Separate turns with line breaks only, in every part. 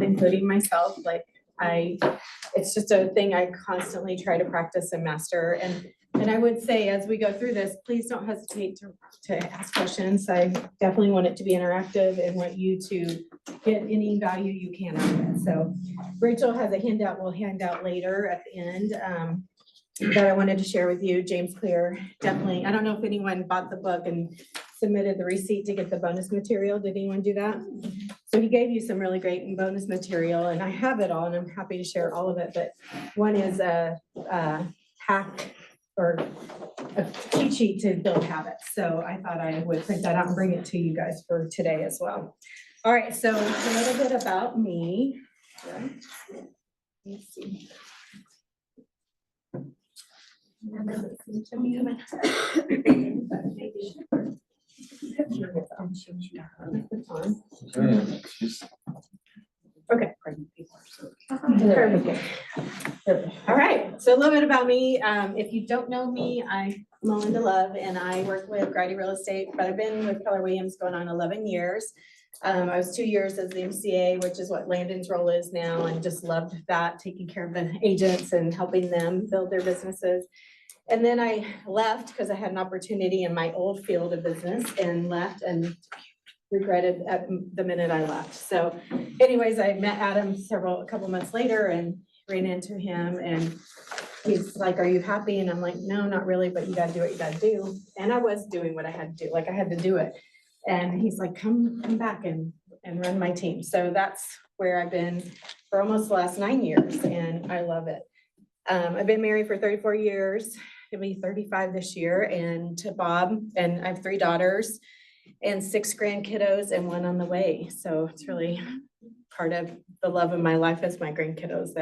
including myself. Like it's just a thing I constantly try to practice and master. And I would say, as we go through this, please don't hesitate to ask questions. I definitely want it to be interactive and want you to get any value you can out of it. So Rachel has a handout we'll hand out later at the end that I wanted to share with you. James Clear, definitely. I don't know if anyone bought the book and submitted the receipt to get the bonus material. Did anyone do that? So he gave you some really great bonus material, and I have it all, and I'm happy to share all of it. But one is a hack or a cheat sheet to build habits. So I thought I would print that out and bring it to you guys for today as well. All right, so a little bit about me. Let's see. Okay. All right, so a little bit about me. If you don't know me, I'm Melinda Love, and I work with Grady Real Estate, but I've been with Keller Williams going on 11 years. I was 2 years as the MCA, which is what Landon's role is now, and just loved that, taking care of the agents and helping them build their businesses. And then I left because I had an opportunity in my old field of business and left and regretted at the minute I left. So anyways, I met Adam a couple months later and ran into him, and he's like, "Are you happy?" And I'm like, "No, not really, but you gotta do what you gotta do." And I was doing what I had to do, like I had to do it. And he's like, come back and run my team. So that's where I've been for almost the last 9 years, and I love it. I've been married for 34 years. It'll be 35 this year, and to Bob, and I have 3 daughters and 6 grandkiddos and 1 on the way. So it's really part of the love of my life is my grandkiddos.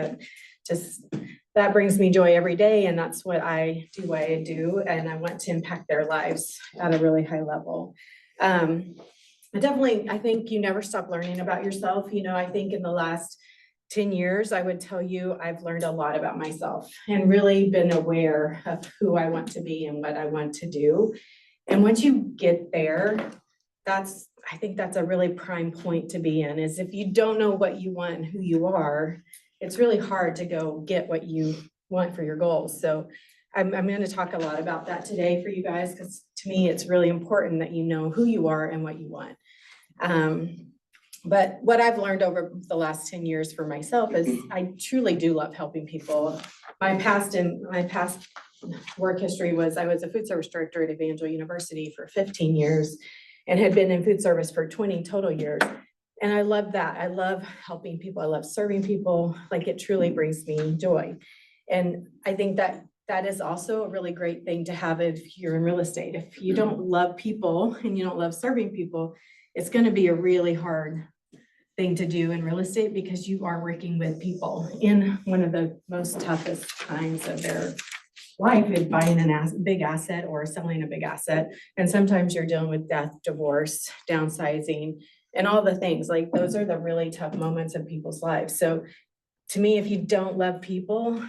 That brings me joy every day, and that's what I do, and I want to impact their lives at a really high level. I think you never stop learning about yourself. You know, I think in the last 10 years, I would tell you, I've learned a lot about myself and really been aware of who I want to be and what I want to do. And once you get there, I think that's a really prime point to be in, is if you don't know what you want and who you are, it's really hard to go get what you want for your goals. So I'm going to talk a lot about that today for you guys, because to me, it's really important that you know who you are and what you want. But what I've learned over the last 10 years for myself is I truly do love helping people. My past work history was I was a food service director at Evangel University for 15 years and had been in food service for 20 total years. And I love that. I love helping people. I love serving people. Like, it truly brings me joy. And I think that is also a really great thing to have if you're in real estate. If you don't love people and you don't love serving people, it's going to be a really hard thing to do in real estate, because you are working with people in one of the most toughest times of their life, is buying a big asset or selling a big asset. And sometimes you're dealing with death, divorce, downsizing, and all the things. Like, those are the really tough moments of people's lives. So to me, if you don't love people,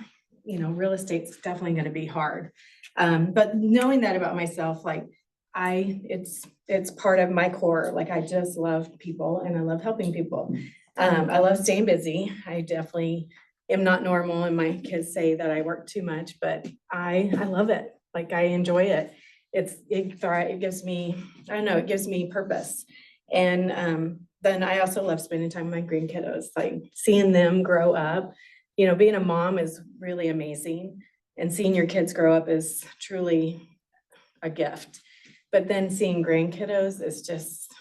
you know, real estate's definitely going to be hard. But knowing that about myself, like it's part of my core. Like, I just love people and I love helping people. I love staying busy. I definitely am not normal, and my kids say that I work too much, but I love it. Like, I enjoy it. It gives me, I don't know, it gives me purpose. And then I also love spending time with my grandkiddos, like seeing them grow up. You know, being a mom is really amazing, and seeing your kids grow up is truly a gift. But then seeing grandkiddos is just,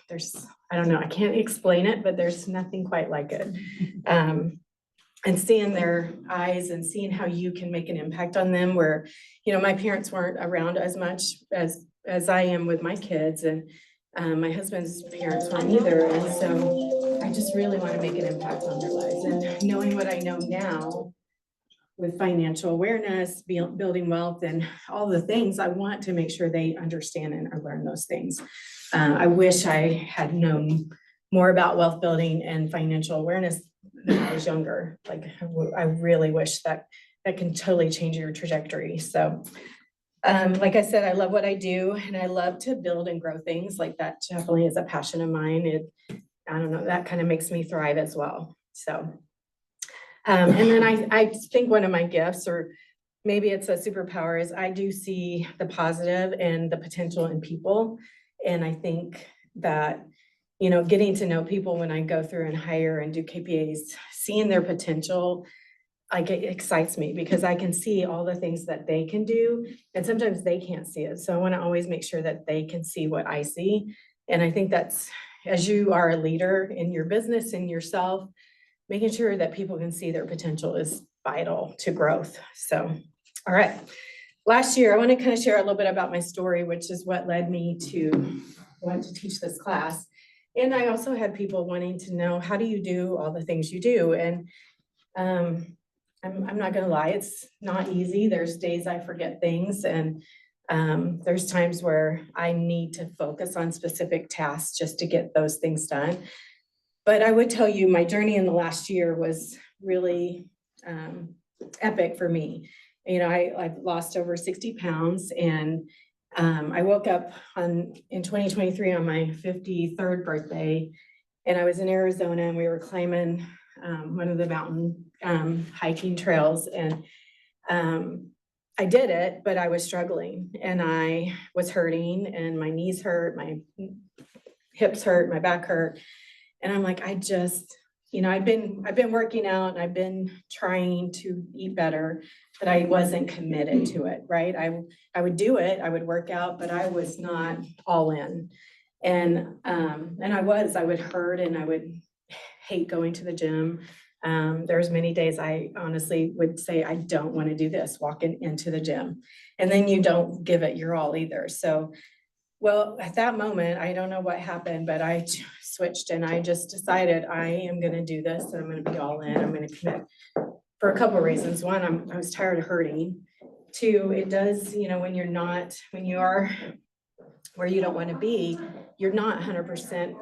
I don't know, I can't explain it, but there's nothing quite like it. And seeing their eyes and seeing how you can make an impact on them, where, you know, my parents weren't around as much as I am with my kids, and my husband's parents weren't either. And so I just really want to make an impact on their lives. And knowing what I know now with financial awareness, building wealth, and all the things, I want to make sure they understand and learn those things. I wish I had known more about wealth building and financial awareness when I was younger. Like, I really wish that can totally change your trajectory. So like I said, I love what I do, and I love to build and grow things. Like, that definitely is a passion of mine. I don't know, that kind of makes me thrive as well. So, and then I think one of my gifts, or maybe it's a superpower, is I do see the positive and the potential in people. And I think that, getting to know people when I go through and hire and do KPAs, seeing their potential, like, it excites me because I can see all the things that they can do, and sometimes they can't see it. So I want to always make sure that they can see what I see. And I think that's, as you are a leader in your business and yourself, making sure that people can see their potential is vital to growth. So, all right. Last year, I want to kind of share a little bit about my story, which is what led me to want to teach this class. And I also had people wanting to know, how do you do all the things you do? And I'm not gonna lie, it's not easy. There's days I forget things, and there's times where I need to focus on specific tasks just to get those things done. But I would tell you, my journey in the last year was really epic for me. I've lost over 60 pounds, and I woke up in 2023 on my 53rd birthday, and I was in Arizona, and we were climbing one of the mountain hiking trails, and I did it, but I was struggling, and I was hurting, and my knees hurt, my hips hurt, my back hurt. And I'm like, I've been working out, and I've been trying to eat better, but I wasn't committed to it, right? I would do it, I would work out, but I was not all in. And I would hurt, and I would hate going to the gym. There's many days I honestly would say, I don't want to do this, walking into the gym. And then you don't give it your all either. So, well, at that moment, I don't know what happened, but I switched, and I just decided I am going to do this, and I'm going to be all in. I'm going to commit for a couple of reasons. One, I was tired of hurting. Two, it does, when you are where you don't want to be, you're not 100%,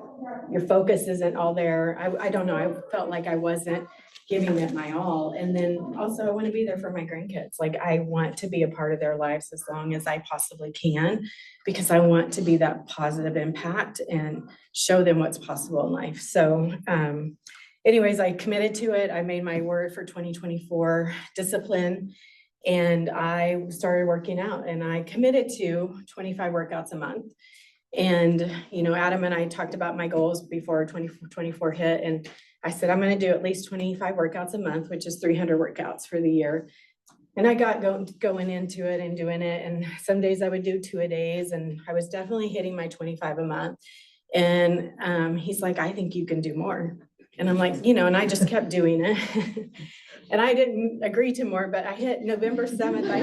your focus isn't all there. I don't know, I felt like I wasn't giving it my all. And then also I want to be there for my grandkids. Like, I want to be a part of their lives as long as I possibly can, because I want to be that positive impact and show them what's possible in life. So anyways, I committed to it. I made my word for 2024 discipline. And I started working out, and I committed to 25 workouts a month. And, Adam and I talked about my goals before 2024 hit. And I said, I'm going to do at least 25 workouts a month, which is 300 workouts for the year. And I got going into it and doing it. And some days I would do 2 a days, and I was definitely hitting my 25 a month. And he's like, I think you can do more. And I'm like, and I just kept doing it. And I didn't agree to more, but I hit November 7th, I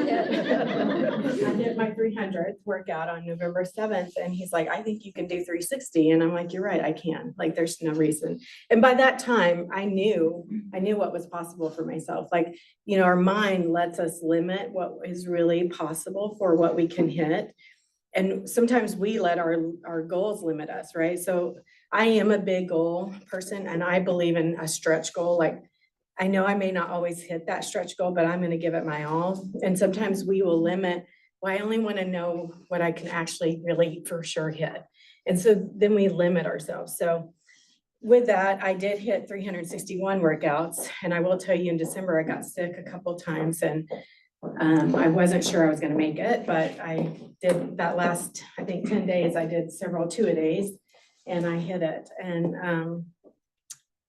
hit my 300th workout on November 7th. And he's like, I think you can do 360. And I'm like, you're right, I can. Like, there's no reason. And by that time, I knew what was possible for myself. Like, our mind lets us limit what is really possible for what we can hit. And sometimes we let our goals limit us, right? So I am a big goal person, and I believe in a stretch goal. Like, I know I may not always hit that stretch goal, but I'm going to give it my all. And sometimes we will limit, well, I only want to know what I can actually really for sure hit. And so then we limit ourselves. So with that, I did hit 361 workouts. And I will tell you, in December, I got sick a couple of times, and I wasn't sure I was going to make it, but I did that last, I think 10 days, I did several 2 a days, and I hit it. And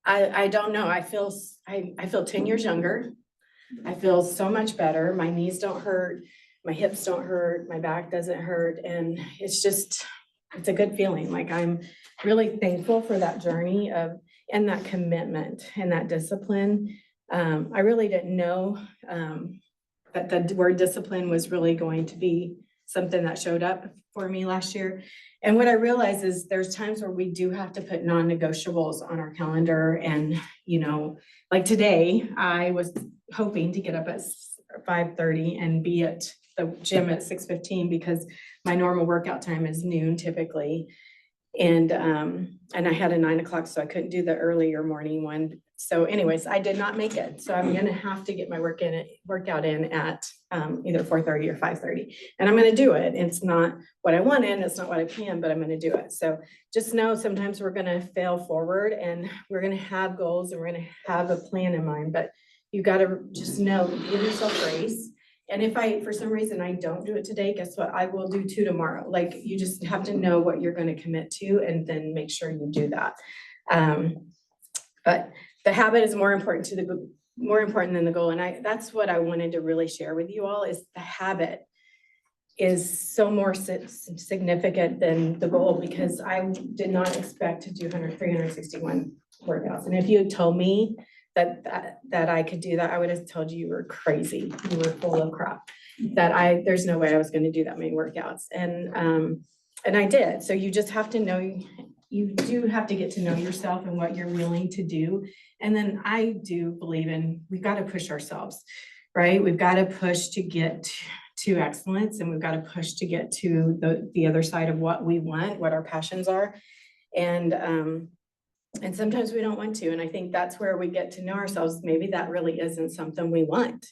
I don't know, I feel 10 years younger. I feel so much better. My knees don't hurt, my hips don't hurt, my back doesn't hurt. And it's a good feeling. Like, I'm really thankful for that journey and that commitment and that discipline. I really didn't know that the word discipline was really going to be something that showed up for me last year. And what I realize is there's times where we do have to put non-negotiables on our calendar. And, like today, I was hoping to get up at 5:30 and be at the gym at 6:15, because my normal workout time is noon typically. And I had a 9 o'clock, so I couldn't do the earlier morning one. So anyways, I did not make it. So I'm gonna have to get my workout in at either 4:30 or 5:30. And I'm gonna do it. It's not what I wanted, it's not what I planned, but I'm gonna do it. So just know sometimes we're gonna fail forward and we're gonna have goals and we're gonna have a plan in mind, but you gotta just know, give yourself grace. And if for some reason I don't do it today, guess what? I will do 2 tomorrow. Like, you just have to know what you're gonna commit to and then make sure you do that. But the habit is more important than the goal. And that's what I wanted to really share with you all, is the habit is so more significant than the goal, because I did not expect to do 361 workouts. And if you had told me that I could do that, I would have told you were crazy. You were full of crap. There's no way I was going to do that many workouts. And I did. So you just have to know, you do have to get to know yourself and what you're willing to do. And then I do believe we've got to push ourselves, right? We've got to push to get to excellence, and we've got to push to get to the other side of what we want, what our passions are. And sometimes we don't want to. And I think that's where we get to know ourselves. Maybe that really isn't something we want.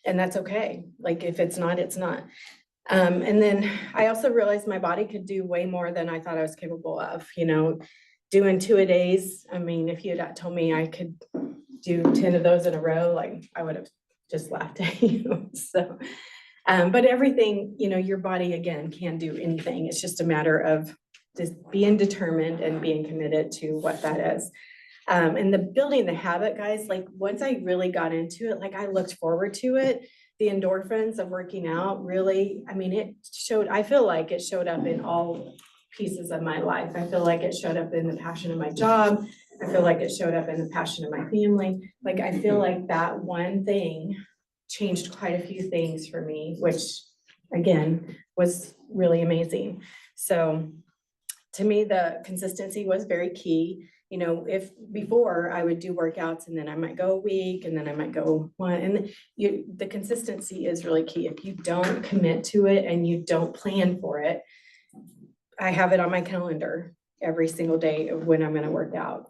And that's okay. Like, if it's not, it's not. And then I also realized my body could do way more than I thought I was capable of, doing 2-a-days. I mean, if you had told me I could do 10 of those in a row, like, I would have just laughed at you. So, but everything, your body, again, can do anything. It's just a matter of just being determined and being committed to what that is. And building the habit, guys, like, once I really got into it, like, I looked forward to it. The endorphins of working out really, I feel like it showed up in all pieces of my life. I feel like it showed up in the passion of my job. I feel like it showed up in the passion of my family. Like, I feel like that one thing changed quite a few things for me, which, again, was really amazing. So to me, the consistency was very key. If before I would do workouts and then I might go a week and then I might go one, and the consistency is really key. If you don't commit to it and you don't plan for it, I have it on my calendar every single day of when I'm going to work out.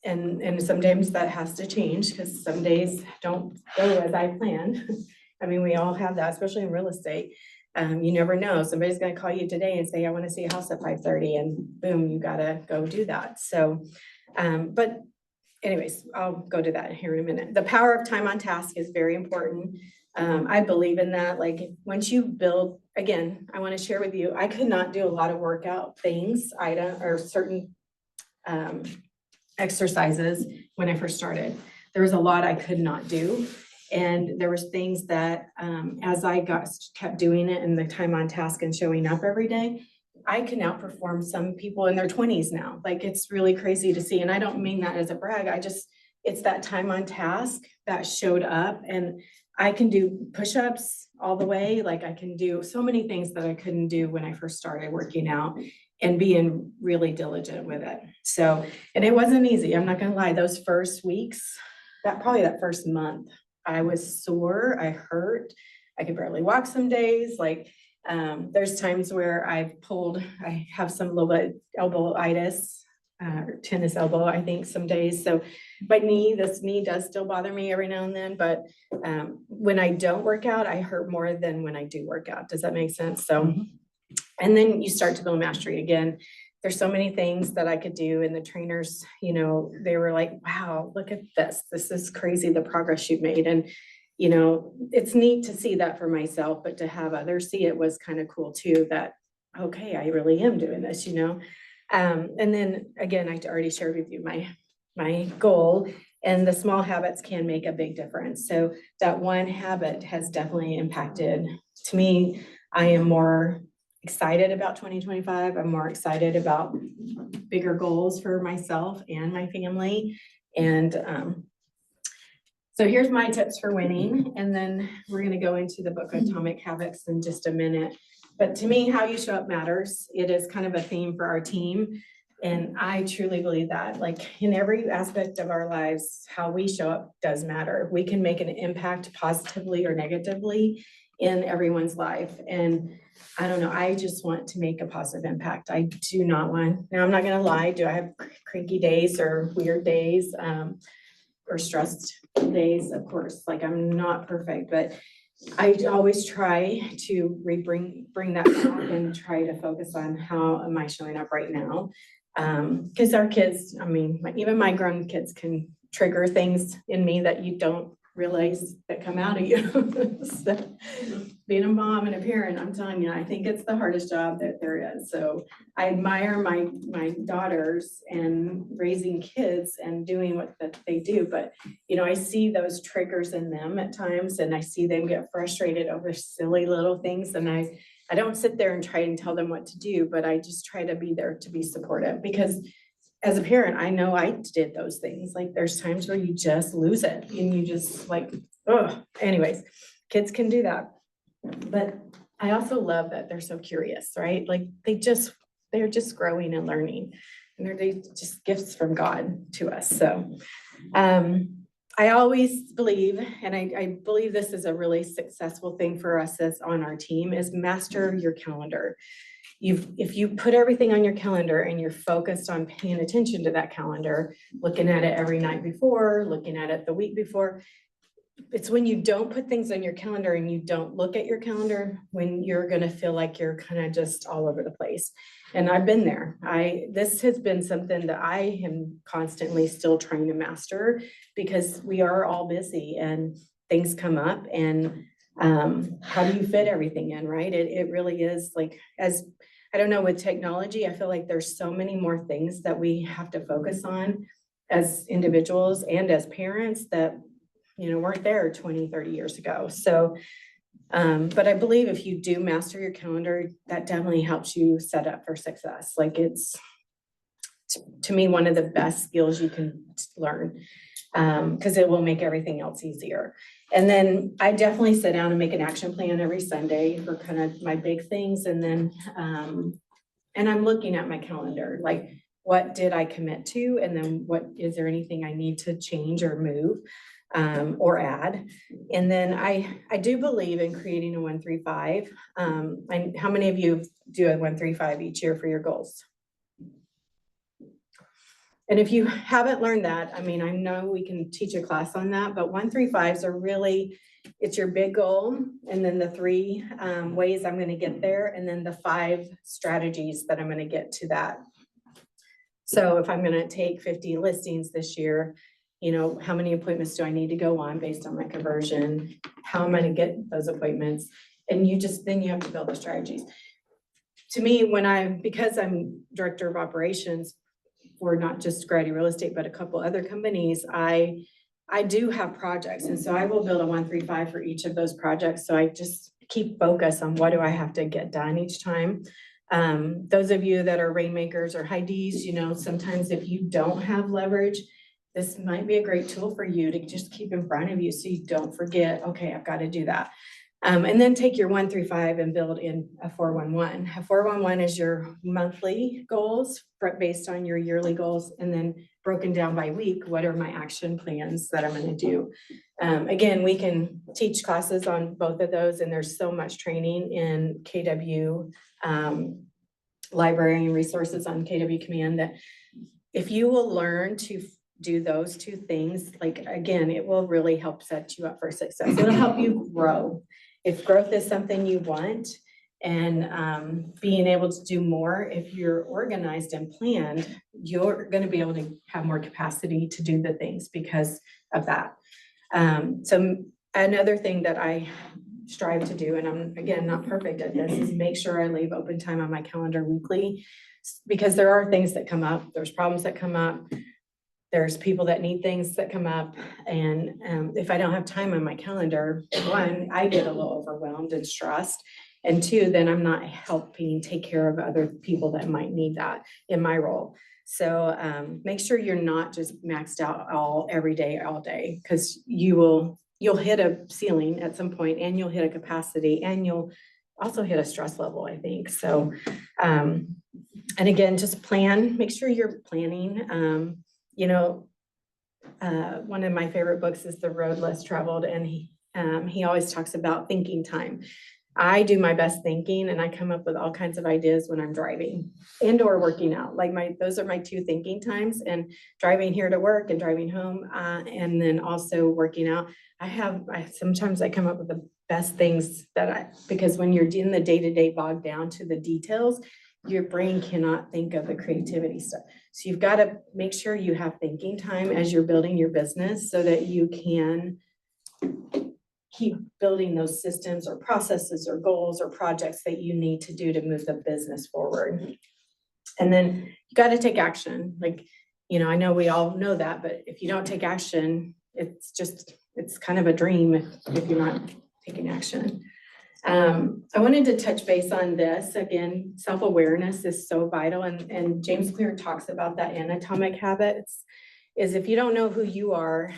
And sometimes that has to change, because some days don't go as I planned. We all have that, especially in real estate. You never know. Somebody's going to call you today and say, I want to see a house at 5:30, and boom, you got to go do that. So, but anyways, I'll go to that here in a minute. The power of time on task is very important. I believe in that. Like, once you build, again, I want to share with you, I could not do a lot of workout things, or certain exercises when I first started. There was a lot I could not do. And there was things that, as I kept doing it, and the time on task and showing up every day, I can outperform some people in their 20s now. Like, it's really crazy to see. And I don't mean that as a brag. It's that time on task that showed up, and I can do push-ups all the way. Like, I can do so many things that I couldn't do when I first started working out, and being really diligent with it. So, and it wasn't easy. I'm not going to lie. Those first weeks, probably that first month, I was sore, I hurt, I could barely walk some days. Like, there's times where I have some little bit elbowitis, or tennis elbow, I think, some days. So this knee does still bother me every now and then, but when I don't work out, I hurt more than when I do work out. Does that make sense? So, and then you start to build mastery again. There's so many things that I could do. And the trainers, they were like, wow, look at this. This is crazy, the progress you've made. And, it's neat to see that for myself, but to have others see it was kind of cool too, that, okay, I really am doing this, And then again, I already shared with you my goal, and the small habits can make a big difference. So that one habit has definitely impacted, to me, I am more excited about 2025. I'm more excited about bigger goals for myself and my family. And so here's my tips for winning. And then we're going to go into the book Atomic Habits in just a minute. But to me, how you show up matters. It is kind of a theme for our team. And I truly believe that, like, in every aspect of our lives, how we show up does matter. We can make an impact positively or negatively in everyone's life. And I don't know, I just want to make a positive impact. I do not want, now I'm not gonna lie, do I have cranky days or weird days, or stressed days? Of course, like I'm not perfect, but I always try to bring that back and try to focus on how am I showing up right now. Because our kids, I mean, even my grown kids can trigger things in me that you don't realize that come out of you. So, being a mom and a parent, I'm telling you, I think it's the hardest job that there is. So I admire my daughters and raising kids and doing what that they do. But, you know, I see those triggers in them at times, and I see them get frustrated over silly little things. And I don't sit there and try and tell them what to do, but I just try to be there to be supportive, because as a parent, I know I did those things. Like there's times where you just lose it and you just like, oh, anyways, kids can do that. But I also love that they're so curious, right? Like they're just growing and learning, and they're just gifts from God to us. So I always believe, and I believe this is a really successful thing for us as on our team, is master your calendar. If you put everything on your calendar and you're focused on paying attention to that calendar, looking at it every night before, looking at it the week before, it's when you don't put things on your calendar and you don't look at your calendar when you're gonna feel like you're kind of just all over the place. And I've been there. This has been something that I am constantly still trying to master, because we are all busy and things come up, and how do you fit everything in, right? It really is like, as I don't know, with technology, I feel like there's so many more things that we have to focus on as individuals and as parents that, you know, weren't there 20, 30 years ago. So, but I believe if you do master your calendar, that definitely helps you set up for success. Like it's, to me, one of the best skills you can learn, because it will make everything else easier. And then I definitely sit down and make an action plan every Sunday for kind of my big things. And then, and I'm looking at my calendar, like what did I commit to? And then is there anything I need to change or move, or add? And then I do believe in creating a 1-3-5. And how many of you do a 1-3-5 each year for your goals? And if you haven't learned that, I mean, I know we can teach a class on that, but 1-3-5s are really, it's your big goal, and then the 3 ways I'm gonna get there, and then the 5 strategies that I'm gonna get to that. So if I'm gonna take 50 listings this year, you know, how many appointments do I need to go on based on my conversion? How am I gonna get those appointments? And then you have to build the strategies. To me, because I'm director of operations for not just Grady Real Estate, but a couple other companies, I do have projects. And so I will build a 1-3-5 for each of those projects. So I just keep focus on what do I have to get done each time. Those of you that are rainmakers or high Ds, you know, sometimes if you don't have leverage, this might be a great tool for you to just keep in front of you so you don't forget, okay, I've got to do that. And then take your 1-3-5 and build in a 4-1-1. A 4-1-1 is your monthly goals based on your yearly goals, and then broken down by week, what are my action plans that I'm going to do? Again, we can teach classes on both of those, and there's so much training in KW library and resources on KW Command that if you will learn to do those 2 things, like again, it will really help set you up for success. It'll help you grow. If growth is something you want, and being able to do more, if you're organized and planned, you're going to be able to have more capacity to do the things because of that. So another thing that I strive to do, and I'm again not perfect at this, is make sure I leave open time on my calendar weekly, because there are things that come up, there's problems that come up, there's people that need things that come up. And if I don't have time on my calendar, 1, I get a little overwhelmed and stressed. And 2, then I'm not helping take care of other people that might need that in my role. So make sure you're not just maxed out every day, all day, because you'll hit a ceiling at some point, and you'll hit a capacity, and you'll also hit a stress level, I think. So, and again, just plan, make sure you're planning. You know, one of my favorite books is The Road Less Traveled, and He always talks about thinking time. I do my best thinking and I come up with all kinds of ideas when I'm driving and or working out. Like those are my two thinking times, and driving here to work and driving home, and then also working out. Sometimes I come up with the best things because when you're in the day-to-day bogged down to the details, your brain cannot think of the creativity stuff. So you've got to make sure you have thinking time as you're building your business so that you can keep building those systems or processes or goals or projects that you need to do to move the business forward. And then you got to take action. Like, I know we all know that, but if you don't take action, it's kind of a dream if you're not taking action. I wanted to touch base on this. Again, self-awareness is so vital. And James Clear talks about that in Atomic Habits, is if you don't know who you are,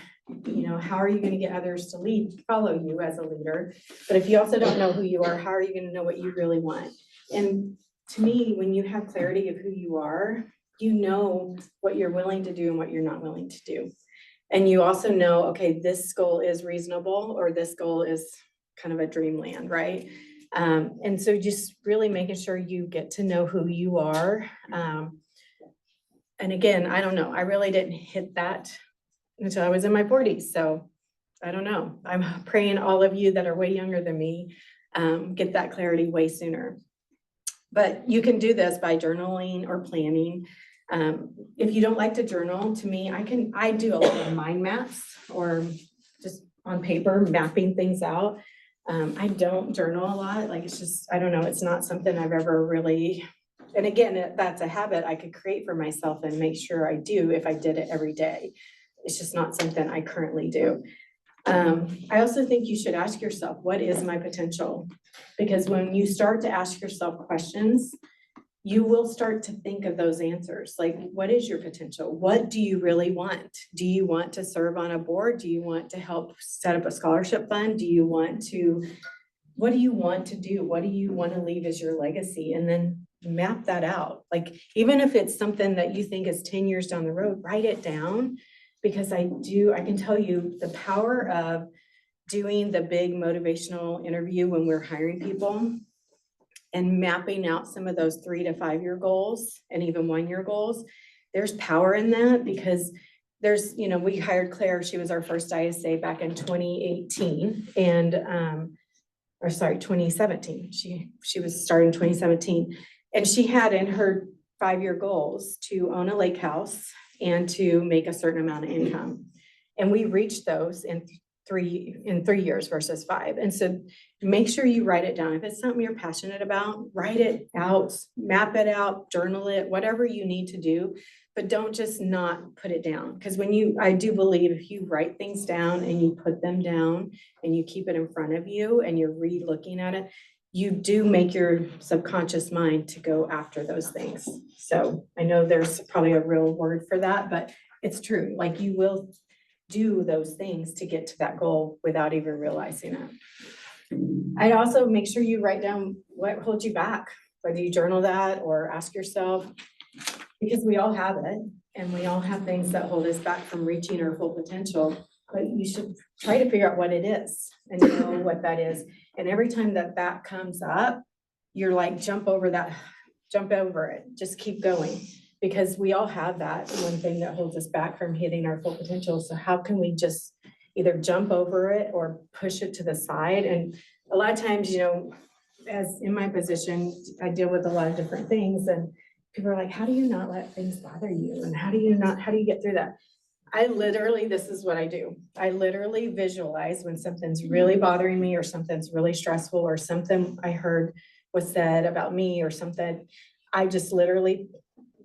how are you going to get others to follow you as a leader? But if you also don't know who you are, how are you going to know what you really want? And to me, when you have clarity of who you are, you know what you're willing to do and what you're not willing to do. And you also know, okay, this goal is reasonable or this goal is kind of a dreamland, right? And so just really making sure you get to know who you are. And again, I don't know, I really didn't hit that until I was in my 40s. So I don't know. I'm praying all of you that are way younger than me get that clarity way sooner. But you can do this by journaling or planning. If you don't like to journal, to me, I do a lot of mind maps or just on paper mapping things out. I don't journal a lot. Like it's just, I don't know. It's not something I've ever really, and again, that's a habit I could create for myself and make sure I do if I did it every day. It's just not something I currently do. I also think you should ask yourself, what is my potential? Because when you start to ask yourself questions, you will start to think of those answers. Like, what is your potential? What do you really want? Do you want to serve on a board? Do you want to help set up a scholarship fund? What do you want to do? What do you want to leave as your legacy? And then map that out. Like, even if it's something that you think is 10 years down the road, write it down. Because I can tell you the power of doing the big motivational interview when we're hiring people and mapping out some of those 3 to 5 year goals and even 1 year goals. There's power in that because we hired Claire. She was our first ISA back in 2018 or sorry, 2017. She was starting 2017 and she had in her 5 year goals to own a lake house and to make a certain amount of income. And we reached those in 3 years versus 5. And so make sure you write it down. If it's something you're passionate about, write it out, map it out, journal it, whatever you need to do, but don't just not put it down. Because I do believe if you write things down and you put them down and you keep it in front of you and you're re-looking at it, you do make your subconscious mind to go after those things. So I know there's probably a real word for that, but it's true. Like you will do those things to get to that goal without even realizing it. I'd also make sure you write down what holds you back, whether you journal that or ask yourself, because we all have it and we all have things that hold us back from reaching our full potential, but you should try to figure out what it is and know what that is. And every time that comes up, you're like, jump over it, just keep going. Because we all have that one thing that holds us back from hitting our full potential. So how can we just either jump over it or push it to the side? And a lot of times, as in my position, I deal with a lot of different things and people are like, how do you not let things bother you? And how do you get through that? This is what I do. I literally visualize when something's really bothering me or something's really stressful or something I heard was said about me or something. I just literally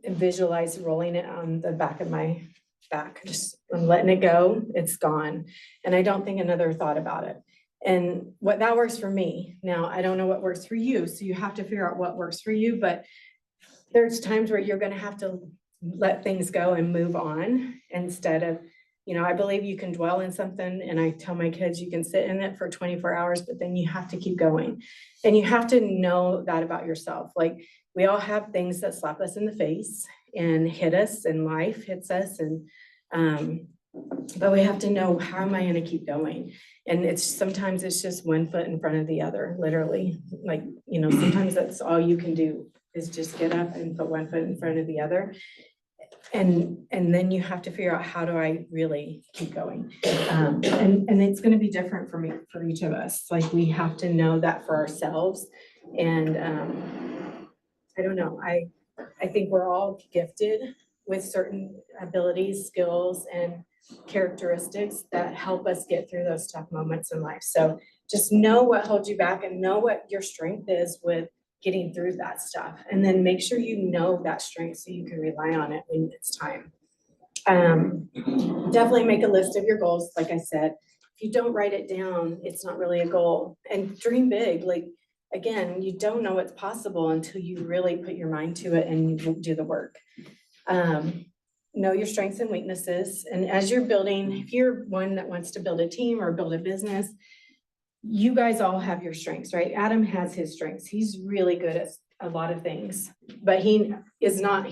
visualize rolling it on the back of my back. I'm letting it go. It's gone. And I don't think another thought about it. And what that works for me. Now, I don't know what works for you. So you have to figure out what works for you. But there's times where you're going to have to let things go and move on instead of, I believe you can dwell in something. And I tell my kids, you can sit in it for 24 hours, but then you have to keep going. And you have to know that about yourself. Like, we all have things that slap us in the face and hit us, and life hits us. And But we have to know, how am I gonna keep going? And sometimes it's just one foot in front of the other, literally. Like, sometimes that's all you can do is just get up and put one foot in front of the other. And then you have to figure out, how do I really keep going? And it's gonna be different for each of us. Like, we have to know that for ourselves. And I don't know, I think we're all gifted with certain abilities, skills, and characteristics that help us get through those tough moments in life. So just know what holds you back and know what your strength is with getting through that stuff. And then make sure you know that strength so you can rely on it when it's time. Definitely make a list of your goals. Like I said, if you don't write it down, it's not really a goal. And dream big. Like, again, you don't know what's possible until you really put your mind to it and you do the work. Know your strengths and weaknesses. And as you're building, if you're one that wants to build a team or build a business, you guys all have your strengths, right? Adam has his strengths. He's really good at a lot of things, but he does not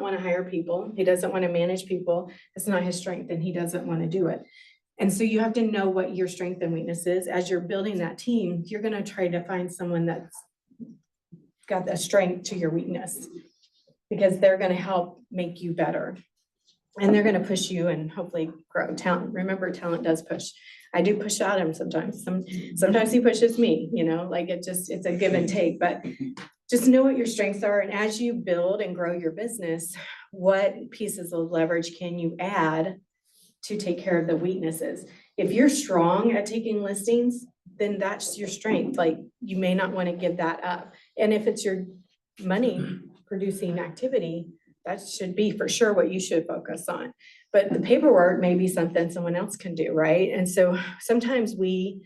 want to hire people. He doesn't want to manage people. It's not his strength, and he doesn't want to do it. And so you have to know what your strength and weakness is. As you're building that team, you're going to try to find someone that's got a strength to your weakness, because they're going to help make you better. And they're going to push you and hopefully grow talent. Remember, talent does push. I do push Adam sometimes. Sometimes he pushes me, like it's a give and take, but just know what your strengths are. And as you build and grow your business, what pieces of leverage can you add to take care of the weaknesses? If you're strong at taking listings, then that's your strength. Like, you may not want to give that up. And if it's your money producing activity, that should be for sure what you should focus on. But the paperwork may be something someone else can do, right? And so sometimes we,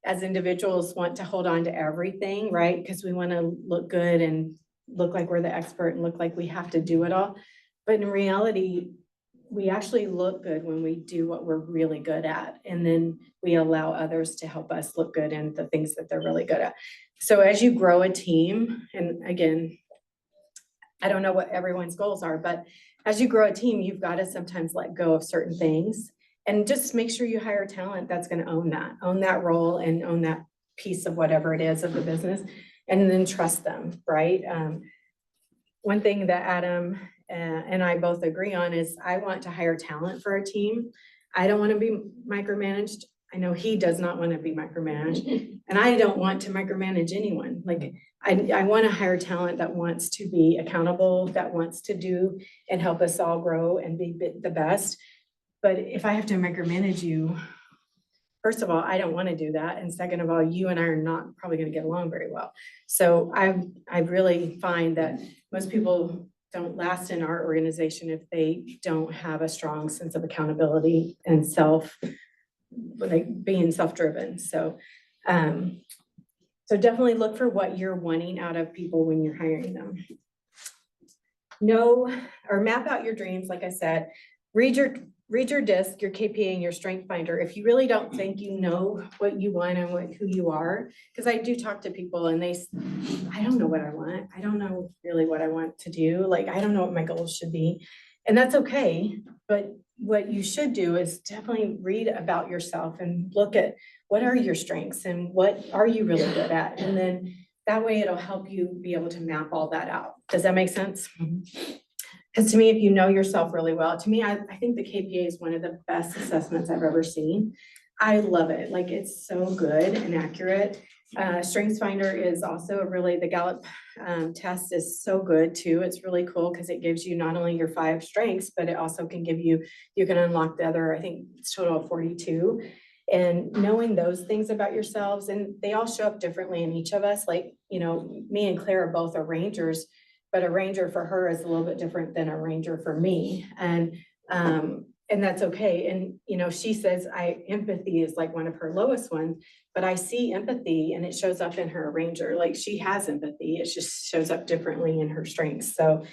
as individuals, want to hold on to everything, right? Because we want to look good and look like we're the expert and look like we have to do it all. But in reality, we actually look good when we do what we're really good at. And then we allow others to help us look good in the things that they're really good at. So as you grow a team, and again, I don't know what everyone's goals are, but as you grow a team, you've got to sometimes let go of certain things, and just make sure you hire talent that's going to own that role and own that piece of whatever it is of the business, and then trust them, right? One thing that Adam and I both agree on is I want to hire talent for our team. I don't want to be micromanaged. I know he does not want to be micromanaged, and I don't want to micromanage anyone. Like, I want to hire talent that wants to be accountable, that wants to do and help us all grow and be the best. But if I have to micromanage you, first of all, I don't want to do that. And second of all, you and I are not probably going to get along very well. So I really find that most people don't last in our organization if they don't have a strong sense of accountability and being self-driven. So definitely look for what you're wanting out of people when you're hiring them. Know or map out your dreams. Like I said, read your DISC, your KPA, and your Strength Finder. If you really don't think you know what you want and who you are, because I do talk to people and I don't know what I want. I don't know really what I want to do. Like, I don't know what my goals should be. And that's okay. But what you should do is definitely read about yourself and look at what are your strengths and what are you really good at. And then that way it'll help you be able to map all that out. Does that make sense? Because to me, if you know yourself really well, to me, I think the KPA is one of the best assessments I've ever seen. I love it. Like, it's so good and accurate. Strengths Finder is also the Gallup test is so good too. It's really cool because it gives you not only your 5 strengths, but it also can give you can unlock the other, I think it's total of 42. And knowing those things about yourselves, and they all show up differently in each of us. Like, me and Claire both are rangers, but a ranger for her is a little bit different than a ranger for me. And that's okay. And, she says empathy is like one of her lowest ones, but I see empathy and it shows up in her ranger. Like, she has empathy. It just shows up differently in her strengths. So,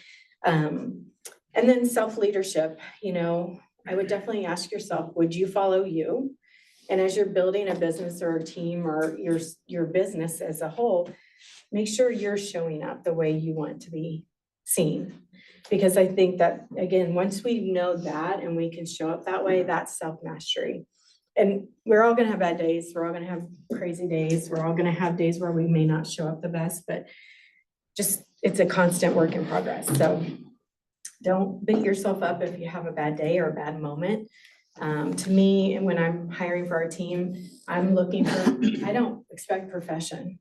and then self-leadership, I would definitely ask yourself, would you follow you? And as you're building a business or a team or your business as a whole, make sure you're showing up the way you want to be seen. Because I think that, again, once we know that and we can show up that way, that's self-mastery. And we're all gonna have bad days, we're all gonna have crazy days, we're all gonna have days where we may not show up the best, but just, it's a constant work in progress. So don't beat yourself up if you have a bad day or a bad moment. To me, and when I'm hiring for our team, I'm looking for, I don't expect perfection.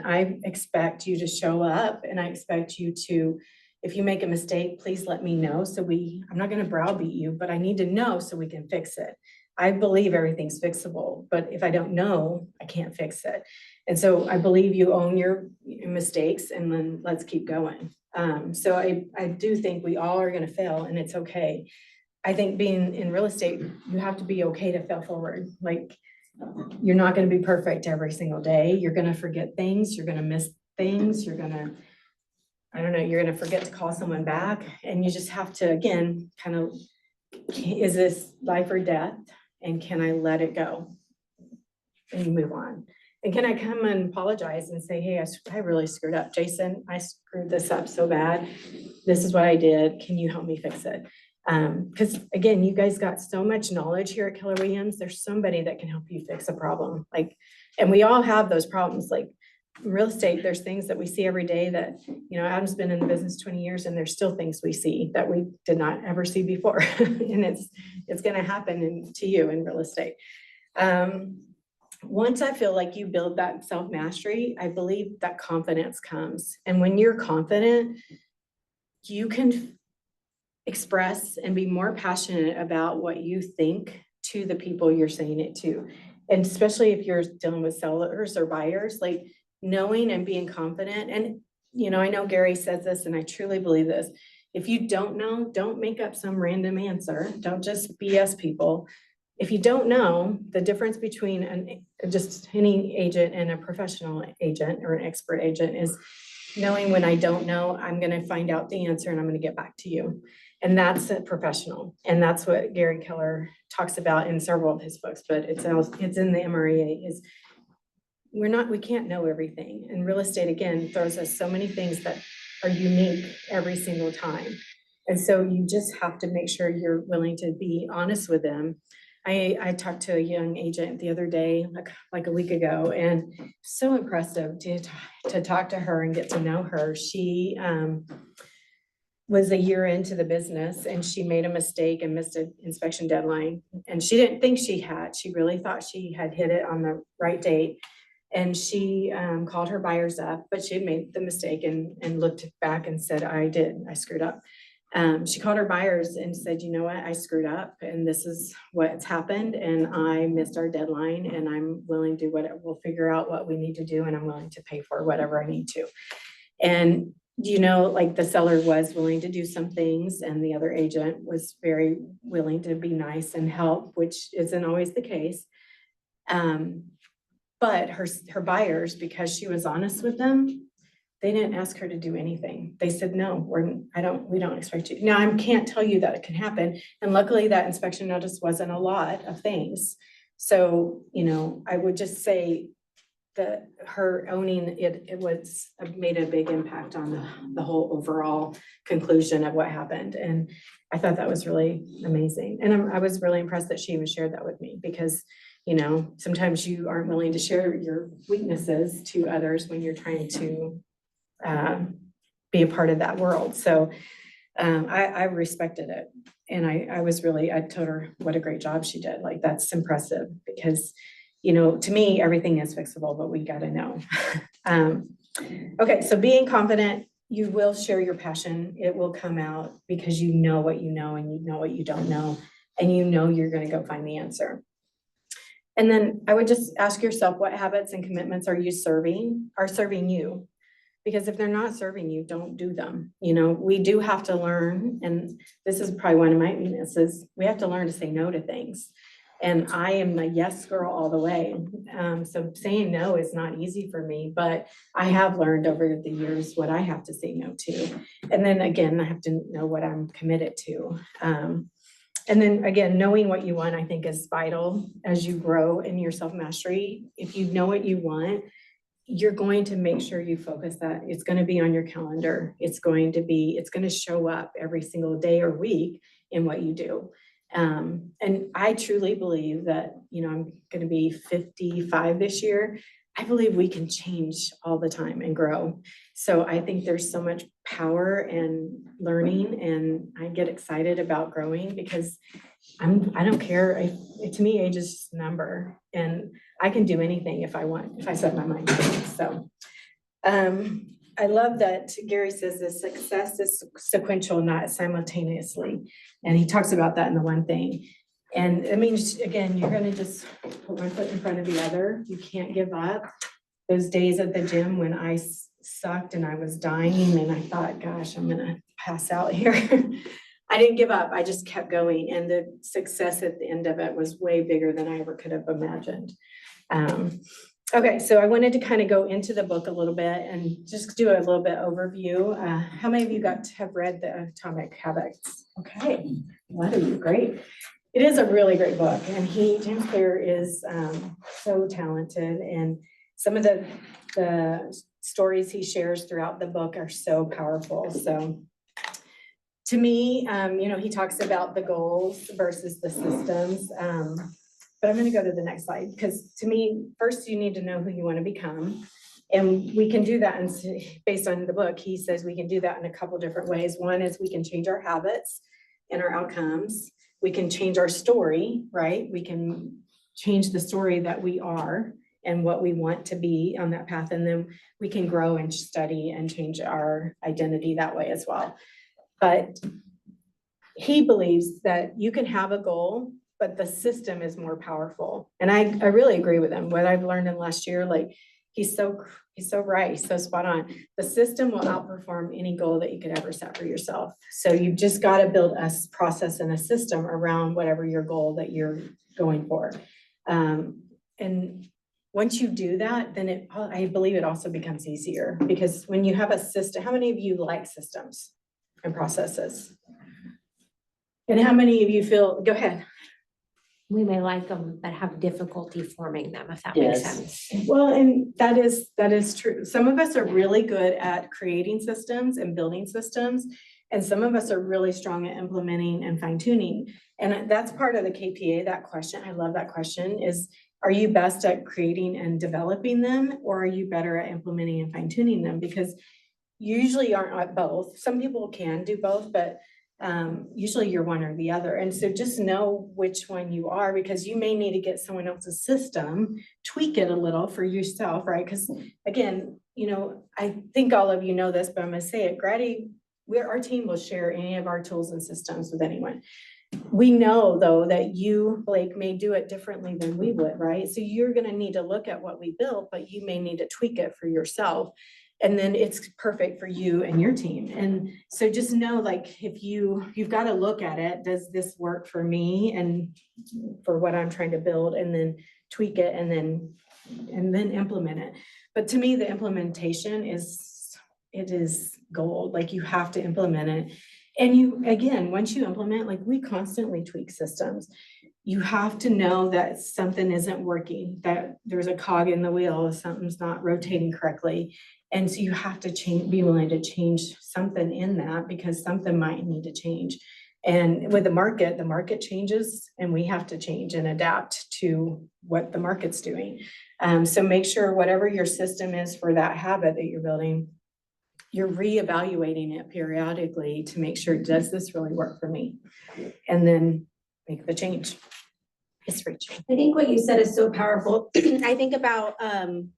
I expect you to show up, and I expect you to, if you make a mistake, please let me know. So I'm not gonna browbeat you, but I need to know so we can fix it. I believe everything's fixable, but if I don't know, I can't fix it. And so I believe you own your mistakes, and then let's keep going. So I do think we all are gonna fail, and it's okay. I think being in real estate, you have to be okay to fail forward. Like, you're not gonna be perfect every single day. You're gonna forget things, you're gonna miss things, you're gonna, I don't know, you're gonna forget to call someone back, and you just have to, again, kind of, is this life or death? And can I let it go? And you move on. And can I come and apologize and say, hey, I really screwed up. Jason, I screwed this up so bad. This is what I did. Can you help me fix it? Because again, you guys got so much knowledge here at Keller Williams. There's somebody that can help you fix a problem. Like, and we all have those problems. Like in real estate, there's things that we see every day that, Adam's been in the business 20 years, and there's still things we see that we did not ever see before. And it's going to happen to you in real estate. Once I feel like you build that self-mastery, I believe that confidence comes. And when you're confident, you can express and be more passionate about what you think to the people you're saying it to. And especially if you're dealing with sellers or buyers, like knowing and being confident. And, I know Gary says this, and I truly believe this. If you don't know, don't make up some random answer. Don't just BS people. If you don't know, the difference between just any agent and a professional agent or an expert agent is knowing when I don't know, I'm going to find out the answer and I'm going to get back to you. And that's a professional. And that's what Gary Keller talks about in several of his books, but it's in the MREA is we can't know everything. And real estate, again, throws us so many things that are unique every single time. And so you just have to make sure you're willing to be honest with them. I talked to a young agent the other day, like a week ago, and so impressive to talk to her and get to know her. She was a year into the business, and she made a mistake and missed an inspection deadline. And she didn't think she had. She really thought she had hit it on the right date. And she called her buyers up, but she had made the mistake and looked back and said, I screwed up. She called her buyers and said, you know what, I screwed up, and this is what's happened, and I missed our deadline, and I'm willing to we'll figure out what we need to do, and I'm willing to pay for whatever I need to. And like the seller was willing to do some things, and the other agent was very willing to be nice and help, which isn't always the case. But her buyers, because she was honest with them, they didn't ask her to do anything. They said, no, we don't expect you. Now, I can't tell you that it can happen. And luckily that inspection notice wasn't a lot of things. So, I would just say that her owning it made a big impact on the whole overall conclusion of what happened. And I thought that was really amazing. And I was really impressed that she even shared that with me, because sometimes you aren't willing to share your weaknesses to others when you're trying to be a part of that world. So I respected it. And I told her what a great job she did. Like, that's impressive, because, to me, everything is fixable, but we got to know. Okay. So being confident, you will share your passion. It will come out because you know what you know, and you know what you don't know, and you're going to go find the answer. And then I would just ask yourself, what habits and commitments are serving you? Because if they're not serving you, don't do them. We do have to learn, and this is probably one of my weaknesses, we have to learn to say no to things. And I am a yes girl all the way. So saying no is not easy for me, but I have learned over the years what I have to say no to. And then again, I have to know what I'm committed to. And then again, knowing what you want, I think, is vital as you grow in your self-mastery. If you know what you want, you're going to make sure you focus that. It's going to be on your calendar. It's going to show up every single day or week in what you do. And I truly believe that, I'm going to be 55 this year. I believe we can change all the time and grow. So I think there's so much power in learning, and I get excited about growing because I don't care. To me, age is just a number, and I can do anything if I want, if I set my mind to it. So I love that Gary says the success is sequential, not simultaneously. And he talks about that in the one thing. And I mean, again, you're going to just put one foot in front of the other. You can't give up. Those days at the gym when I sucked and I was dying and I thought, gosh, I'm going to pass out here. I didn't give up. I just kept going. And the success at the end of it was way bigger than I ever could have imagined. Okay, so I wanted to kind of go into the book a little bit and just do a little bit overview. How many of you have read the Atomic Habits? Okay, a lot of you, great. It is a really great book, and James Clear is so talented, and some of the stories he shares throughout the book are so powerful. So to me, he talks about the goals versus the systems. But I'm going to go to the next slide, because to me, first you need to know who you want to become. And we can do that, and based on the book, he says we can do that in a couple different ways. One is we can change our habits and our outcomes. We can change our story, right? We can change the story that we are and what we want to be on that path. And then we can grow and study and change our identity that way as well. But he believes that you can have a goal, but the system is more powerful. And I really agree with him. What I've learned in the last year, like he's so right, he's so spot on. The system will outperform any goal that you could ever set for yourself. So you've just got to build a process and a system around whatever your goal that you're going for. And once you do that, then I believe it also becomes easier, because when you have a system, how many of you like systems and processes? And how many of you feel, go ahead.
We may like them, but have difficulty forming them, if that makes sense.
Well, and that is true. Some of us are really good at creating systems and building systems, and some of us are really strong at implementing and fine tuning. And that's part of the KPA, that question. I love that question is, are you best at creating and developing them, or are you better at implementing and fine tuning them? Because you usually aren't at both. Some people can do both, but usually you're one or the other. And so just know which one you are, because you may need to get someone else's system, tweak it a little for yourself, right? Because again, I think all of you know this, but I'm going to say it. Grady, our team will share any of our tools and systems with anyone. We know though that you, Blake, may do it differently than we would, right? So you're going to need to look at what we built, but you may need to tweak it for yourself. And then it's perfect for you and your team. And so just know, like, if you've got to look at it, does this work for me and for what I'm trying to build, and then tweak it and then implement it. But to me, the implementation is gold. Like, you have to implement it. And again, once you implement, like, we constantly tweak systems. You have to know that something isn't working, that there's a cog in the wheel, something's not rotating correctly. And so you have to be willing to change something in that, because something might need to change. And with the market changes, and we have to change and adapt to what the market's doing. So make sure whatever your system is for that habit that you're building, you're reevaluating it periodically to make sure, does this really work for me? And then make the change.
I think what you said is so powerful. I think about,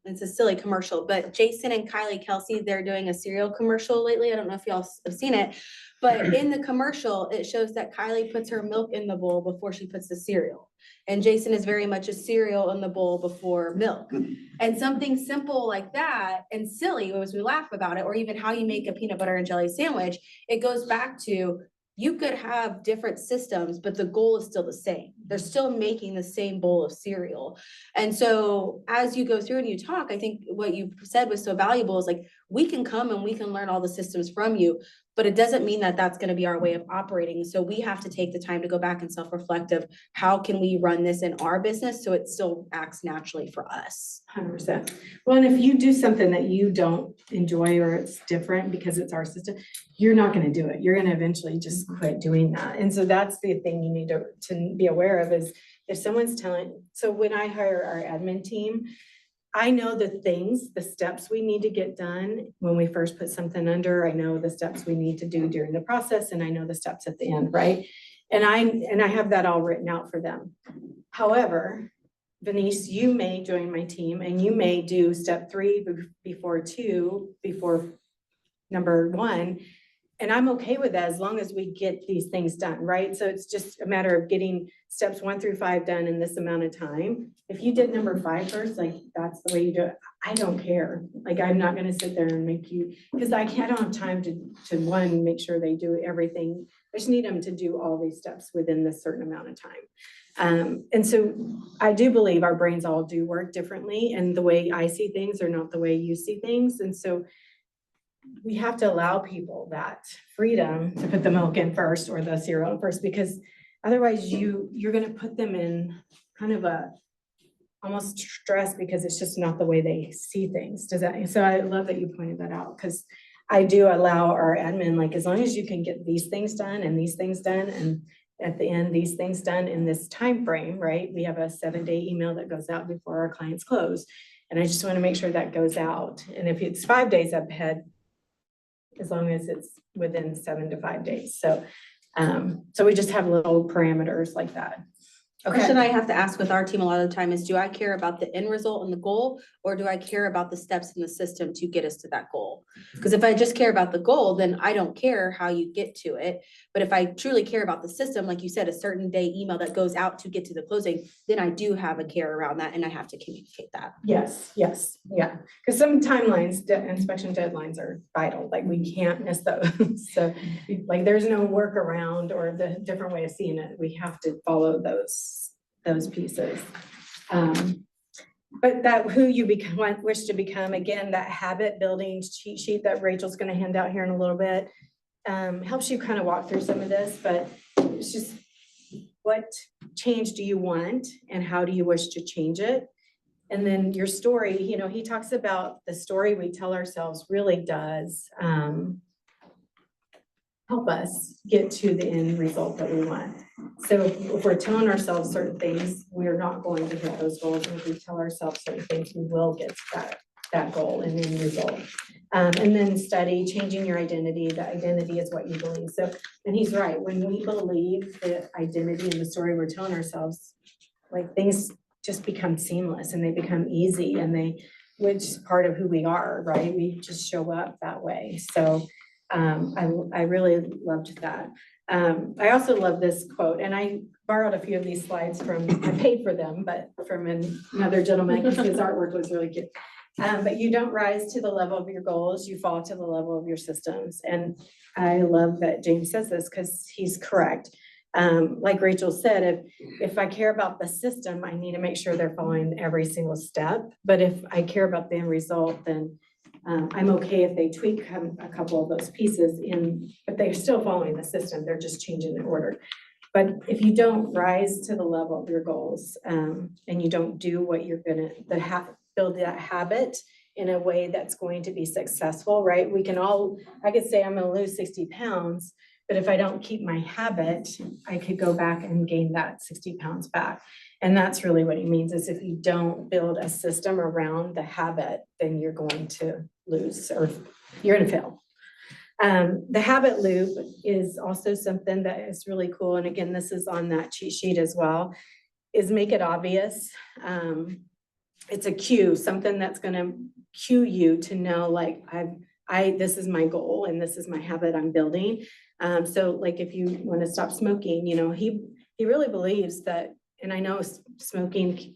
it's a silly commercial, but Jason and Kylie Kelsey, they're doing a cereal commercial lately. I don't know if y'all have seen it, but in the commercial, it shows that Kylie puts her milk in the bowl before she puts the cereal. And Jason is very much a cereal in the bowl before milk. And something simple like that, and silly as we laugh about it, or even how you make a peanut butter and jelly sandwich, it goes back to, you could have different systems, but the goal is still the same. They're still making the same bowl of cereal. And so as you go through and you talk, I think what you said was so valuable is like, we can come and we can learn all the systems from you, but it doesn't mean that that's going to be our way of operating. So we have to take the time to go back and self-reflect of how can we run this in our business so it still acts naturally for us.
100%. Well, and if you do something that you don't enjoy or it's different because it's our system, you're not going to do it. You're going to eventually just quit doing that. And so that's the thing you need to be aware of is if someone's telling, so when I hire our admin team, I know the steps we need to get done when we first put something under. I know the steps we need to do during the process, and I know the steps at the end, right? And I have that all written out for them. However, Venice, you may join my team and you may do step 3 before 2, before number 1. And I'm okay with that as long as we get these things done, right? So it's just a matter of getting steps 1 through 5 done in this amount of time. If you did number 5 first, like that's the way you do it, I don't care. Like I'm not gonna sit there and make you, because I don't have time to one, make sure they do everything. I just need them to do all these steps within this certain amount of time. And so I do believe our brains all do work differently, and the way I see things are not the way you see things. And so we have to allow people that freedom to put the milk in first or the cereal in first, because otherwise you're going to put them in kind of a almost stress because it's just not the way they see things. Does that? So I love that you pointed that out, because I do allow our admin, like, as long as you can get these things done and these things done, and at the end, these things done in this time frame, right? We have a 7-day email that goes out before our clients close. And I just want to make sure that goes out. And if it's 5 days up ahead, as long as it's within 7 to 5 days. So, so we just have little parameters like that.
Question I have to ask with our team a lot of the time is, do I care about the end result and the goal, or do I care about the steps in the system to get us to that goal? Because if I just care about the goal, then I don't care how you get to it. But if I truly care about the system, like you said, a certain day email that goes out to get to the closing, then I do have a care around that and I have to communicate that.
Yes, yeah. Because some timelines, inspection deadlines are vital, like we can't miss those. So like there's no workaround or the different way of seeing it. We have to follow those pieces. But that who you wish to become, again, that habit building cheat sheet that Rachel's going to hand out here in a little bit, helps you kind of walk through some of this, but it's just what change do you want and how do you wish to change it? And then your story, he talks about the story we tell ourselves really does help us get to the end result that we want. So if we're telling ourselves certain things, we're not going to hit those goals. And if we tell ourselves certain things, we will get to that goal and end result. And then study changing your identity. The identity is what you believe. So, and he's right. When we believe the identity and the story we're telling ourselves, like things just become seamless and they become easy, and which is part of who we are, right? We just show up that way. So I really loved that. I also love this quote, and I borrowed a few of these slides I paid for them, but from another gentleman, because his artwork was really cute. But you don't rise to the level of your goals, you fall to the level of your systems. And I love that James says this because he's correct. Like Rachel said, if I care about the system, I need to make sure they're following every single step. But if I care about the end result, then I'm okay if they tweak a couple of those pieces but they're still following the system. They're just changing the order. But if you don't rise to the level of your goals, and you don't do what you're build that habit in a way that's going to be successful, right? I could say I'm gonna lose 60 pounds, but if I don't keep my habit, I could go back and gain that 60 pounds back. And that's really what he means, is if you don't build a system around the habit, then you're going to lose, or you're gonna fail. The habit loop is also something that is really cool. And again, this is on that cheat sheet as well, is make it obvious. It's a cue, something that's gonna cue you to know, like, this is my goal and this is my habit I'm building. So like if you want to stop smoking, he really believes that, and I know smoking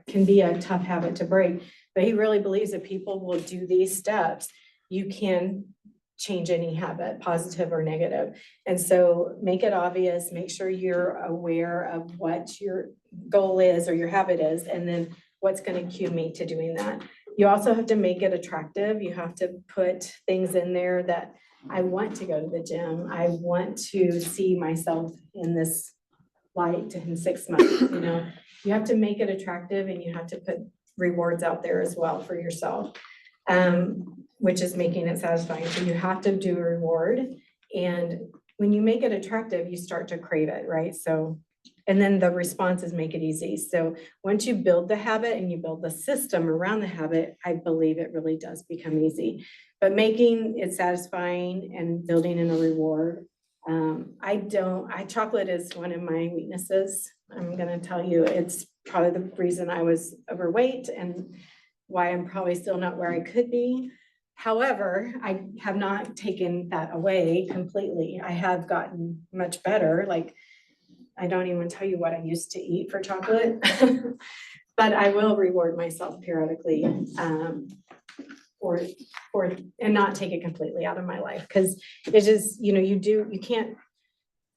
can be a tough habit to break, but he really believes that people will do these steps. You can change any habit, positive or negative. And so make it obvious, make sure you're aware of what your goal is or your habit is, and then what's going to cue me to doing that. You also have to make it attractive. You have to put things in there that I want to go to the gym. I want to see myself in this light in 6 months, you know. You have to make it attractive, and you have to put rewards out there as well for yourself, which is making it satisfying. So you have to do a reward. And when you make it attractive, you start to crave it, right? So, and then the responses make it easy. So once you build the habit and you build the system around the habit, I believe it really does become easy. But making it satisfying and building in a reward, chocolate is one of my weaknesses. I'm gonna tell you, it's probably the reason I was overweight and why I'm probably still not where I could be. However, I have not taken that away completely. I have gotten much better. Like, I don't even tell you what I used to eat for chocolate, but I will reward myself periodically, and not take it completely out of my life. Cause it's just, you can't,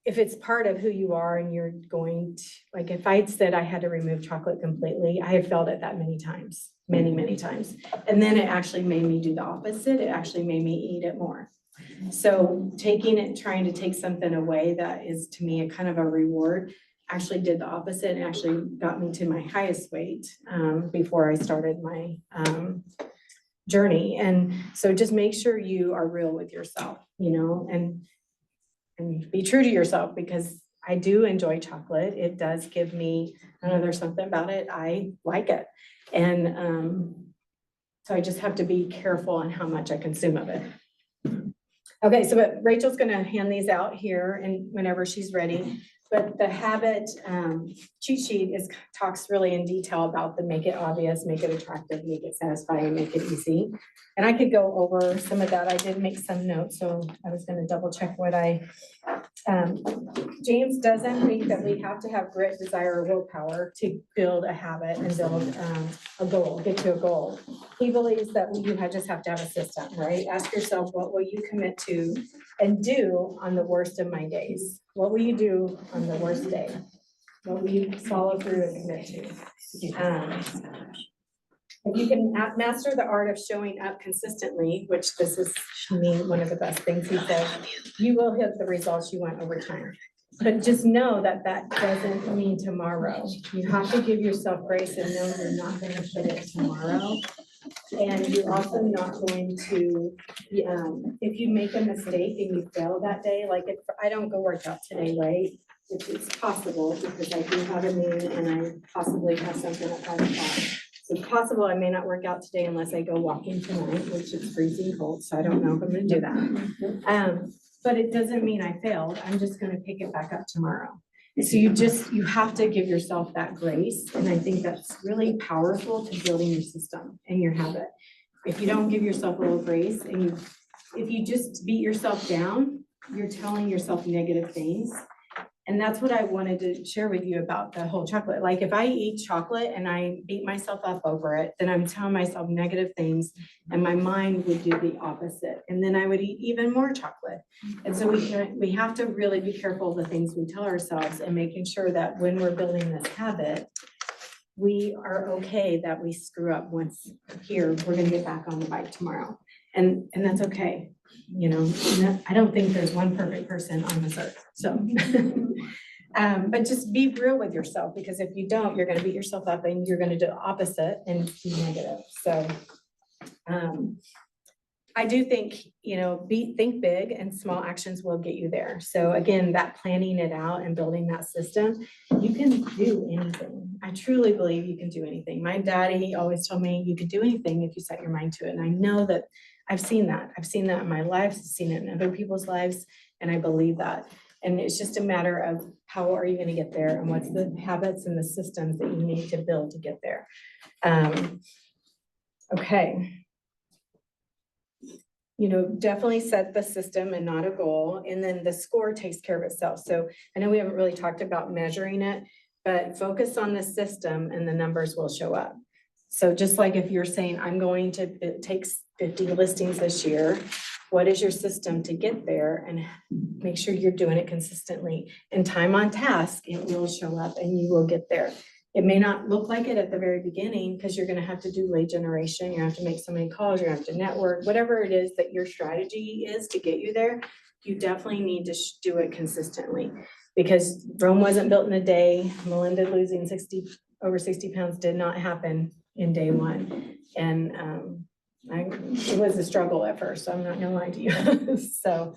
if it's part of who you are and you're going to, like, if I'd said I had to remove chocolate completely, I have felt it that many times, many times. And then it actually made me do the opposite. It actually made me eat it more. So trying to take something away that is to me a kind of a reward, actually did the opposite and actually got me to my highest weight before I started my journey. And so just make sure you are real with yourself, and be true to yourself, because I do enjoy chocolate. It does give me, I don't know, there's something about it. I like it. And so I just have to be careful on how much I consume of it. Okay, but Rachel's gonna hand these out here and whenever she's ready. But the habit cheat sheet talks really in detail about the make it obvious, make it attractive, make it satisfying, make it easy. And I could go over some of that. I did make some notes, so I was gonna double check what James doesn't think that we have to have grit, desire, or willpower to build a habit and build a goal, get to a goal. He believes that you just have to have a system, right? Ask yourself, what will you commit to and do on the worst of my days? What will you do on the worst day? What will you follow through and commit to? If you can master the art of showing up consistently, which this is, to me, one of the best things he said, you will hit the results you want over time. But just know that doesn't mean tomorrow. You have to give yourself grace and know you're not going to hit it tomorrow. And you're also not going to, if you make a mistake and you fail that day, like if I don't go work out today, right? It's possible because I do have a moon and I possibly have something at 5 o'clock. So it's possible I may not work out today unless I go walking tonight, which is freezing cold. So I don't know if I'm going to do that. But it doesn't mean I failed. I'm just going to pick it back up tomorrow. So you have to give yourself that grace. And I think that's really powerful to building your system and your habit. If you don't give yourself a little grace and if you just beat yourself down, you're telling yourself negative things. And that's what I wanted to share with you about the whole chocolate. Like if I eat chocolate and I beat myself up over it, then I'm telling myself negative things and my mind would do the opposite. And then I would eat even more chocolate. And so we have to really be careful of the things we tell ourselves and making sure that when we're building this habit, we are okay that we screw up once here. We're gonna get back on the bike tomorrow. And that's okay. I don't think there's one perfect person on this earth. So, but just be real with yourself, because if you don't, you're going to beat yourself up and you're going to do the opposite and be negative. So, I do think, think big and small actions will get you there. So again, that planning it out and building that system, you can do anything. I truly believe you can do anything. My daddy always told me you could do anything if you set your mind to it. And I know that I've seen that. I've seen that in my life, I've seen it in other people's lives, and I believe that. And it's just a matter of how are you going to get there and what's the habits and the systems that you need to build to get there. Okay. Definitely set the system and not a goal. And then the score takes care of itself. So I know we haven't really talked about measuring it, but focus on the system and the numbers will show up. So just like if you're saying, I'm going to take 50 listings this year, What is your system to get there, and make sure you're doing it consistently. And time on task, it will show up and you will get there. It may not look like it at the very beginning because you're gonna have to do lead generation, you have to make so many calls, you have to network, whatever it is that your strategy is to get you there, you definitely need to do it consistently. Because Rome wasn't built in a day. Melinda losing over 60 pounds did not happen in day one. And it was a struggle at first, so I'm not gonna lie to you. So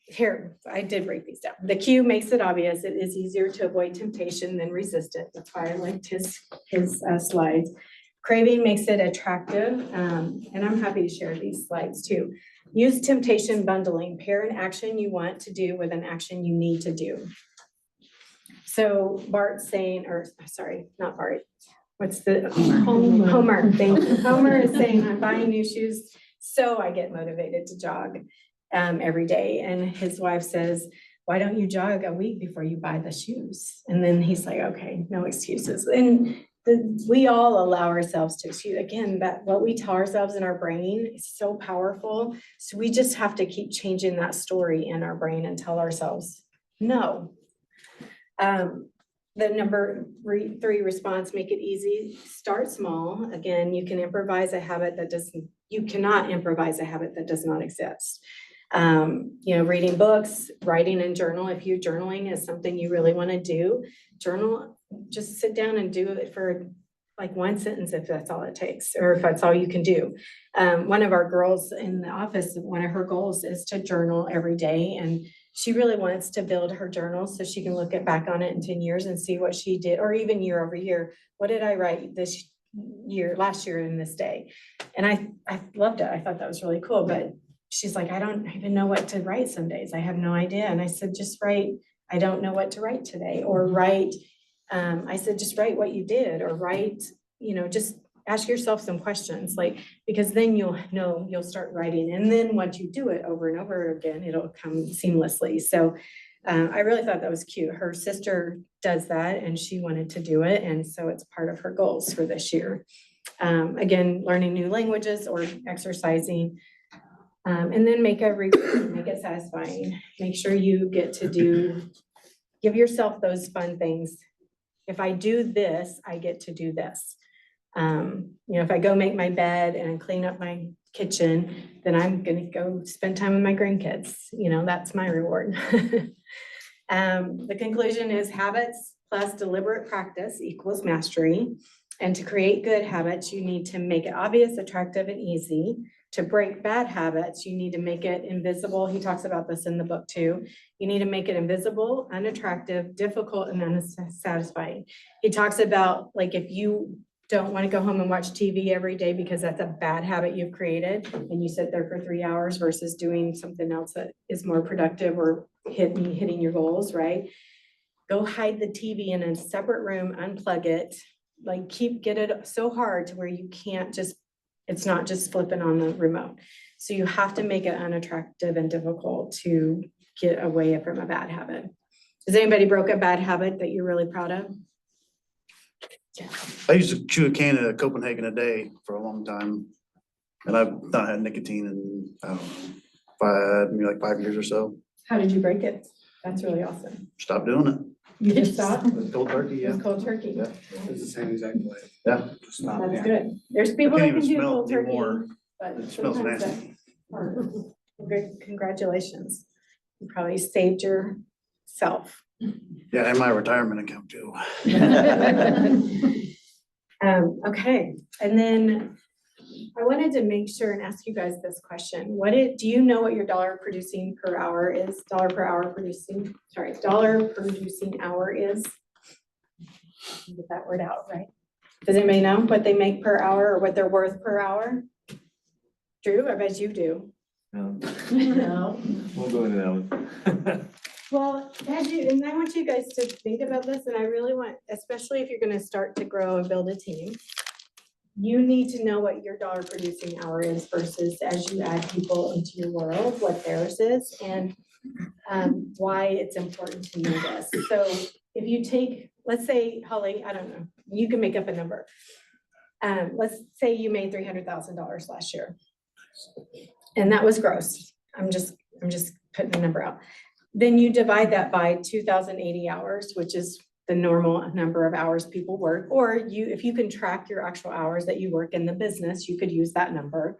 here, I did break these down. The Q makes it obvious. It is easier to avoid temptation than resist it. That's why I liked his slides. Craving makes it attractive, and I'm happy to share these slides too. Use temptation bundling. Pair an action you want to do with an action you need to do. So Bart's saying, or sorry, not Bart. What's the Homer? Thank you. Homer is saying, I'm buying new shoes so I get motivated to jog every day. And his wife says, why don't you jog a week before you buy the shoes? And then he's like, okay, no excuses. And we all allow ourselves to excuse. Again, that what we tell ourselves in our brain is so powerful. So we just have to keep changing that story in our brain and tell ourselves, no. The number three response, make it easy, start small. Again, you can improvise a habit that you cannot improvise a habit that does not exist. Reading books, writing and journal. If you journaling is something you really want to do, journal, just sit down and do it for like one sentence if that's all it takes, or if that's all you can do. One of our girls in the office, one of her goals is to journal every day, and she really wants to build her journal so she can look back on it in 10 years and see what she did, or even year over year. What did I write this year, last year in this day? And I loved it. I thought that was really cool, but she's like, I don't even know what to write some days. I have no idea. And I said, just write, I don't know what to write today, or write, I said, just write what you did, or write, just ask yourself some questions, like, because then you'll start writing. And then once you do it over and over again, it'll come seamlessly. So I really thought that was cute. Her sister does that and she wanted to do it. And so it's part of her goals for this year. Again, learning new languages or exercising. And then make it satisfying. Make sure you get to give yourself those fun things. If I do this, I get to do this. If I go make my bed and clean up my kitchen, then I'm gonna go spend time with my grandkids. That's my reward. The conclusion is habits plus deliberate practice equals mastery. And to create good habits, you need to make it obvious, attractive, and easy. To break bad habits, you need to make it invisible. He talks about this in the book too. You need to make it invisible, unattractive, difficult, and unsatisfying. He talks about, like, if you don't want to go home and watch TV every day because that's a bad habit you've created, and you sit there for 3 hours versus doing something else that is more productive or hitting your goals, right? Go hide the TV in a separate room, unplug it, like get it so hard to where you can't it's not just flipping on the remote. So you have to make it unattractive and difficult to get away from a bad habit. Has anybody broke a bad habit that you're really proud of?
I used to chew a can of Copenhagen a day for a long time. And I've not had nicotine in, I don't know, maybe 5 years or so.
How did you break it? That's really awesome.
Stopped doing it.
You just stopped?
Cold turkey,
It was
yeah.
cold turkey.
Yeah.
It's the same exact way.
Yeah.
Just not,
That's
yeah.
good. There's people that
can't
can
even
do
smell
cold
it
turkey,
anymore.
but
It smells
sometimes that's
nasty.
hard. Great, congratulations. You probably saved yourself.
Yeah, and my retirement account too.
Okay, and then I wanted to make sure and ask you guys this question. Do you know what your dollar producing hour is? Dollar producing hour is? Get that word out, right? Does anybody know what they make per hour or what they're worth per hour? Drew, I bet you do.
No,
No.
we'll go into that one.
Well, and I want you guys to think about this, and I really want, especially if you're gonna start to grow and build a team, you need to know what your dollar producing hour is versus as you add people into your world, what theirs is, and why it's important to know this. So if you take, let's say, Holly, I don't know, you can make up a number. Let's say you made $300,000 last year. And that was gross. I'm just putting a number out. Then you divide that by 2,080 hours, which is the normal number of hours people work, or if you can track your actual hours that you work in the business, you could use that number.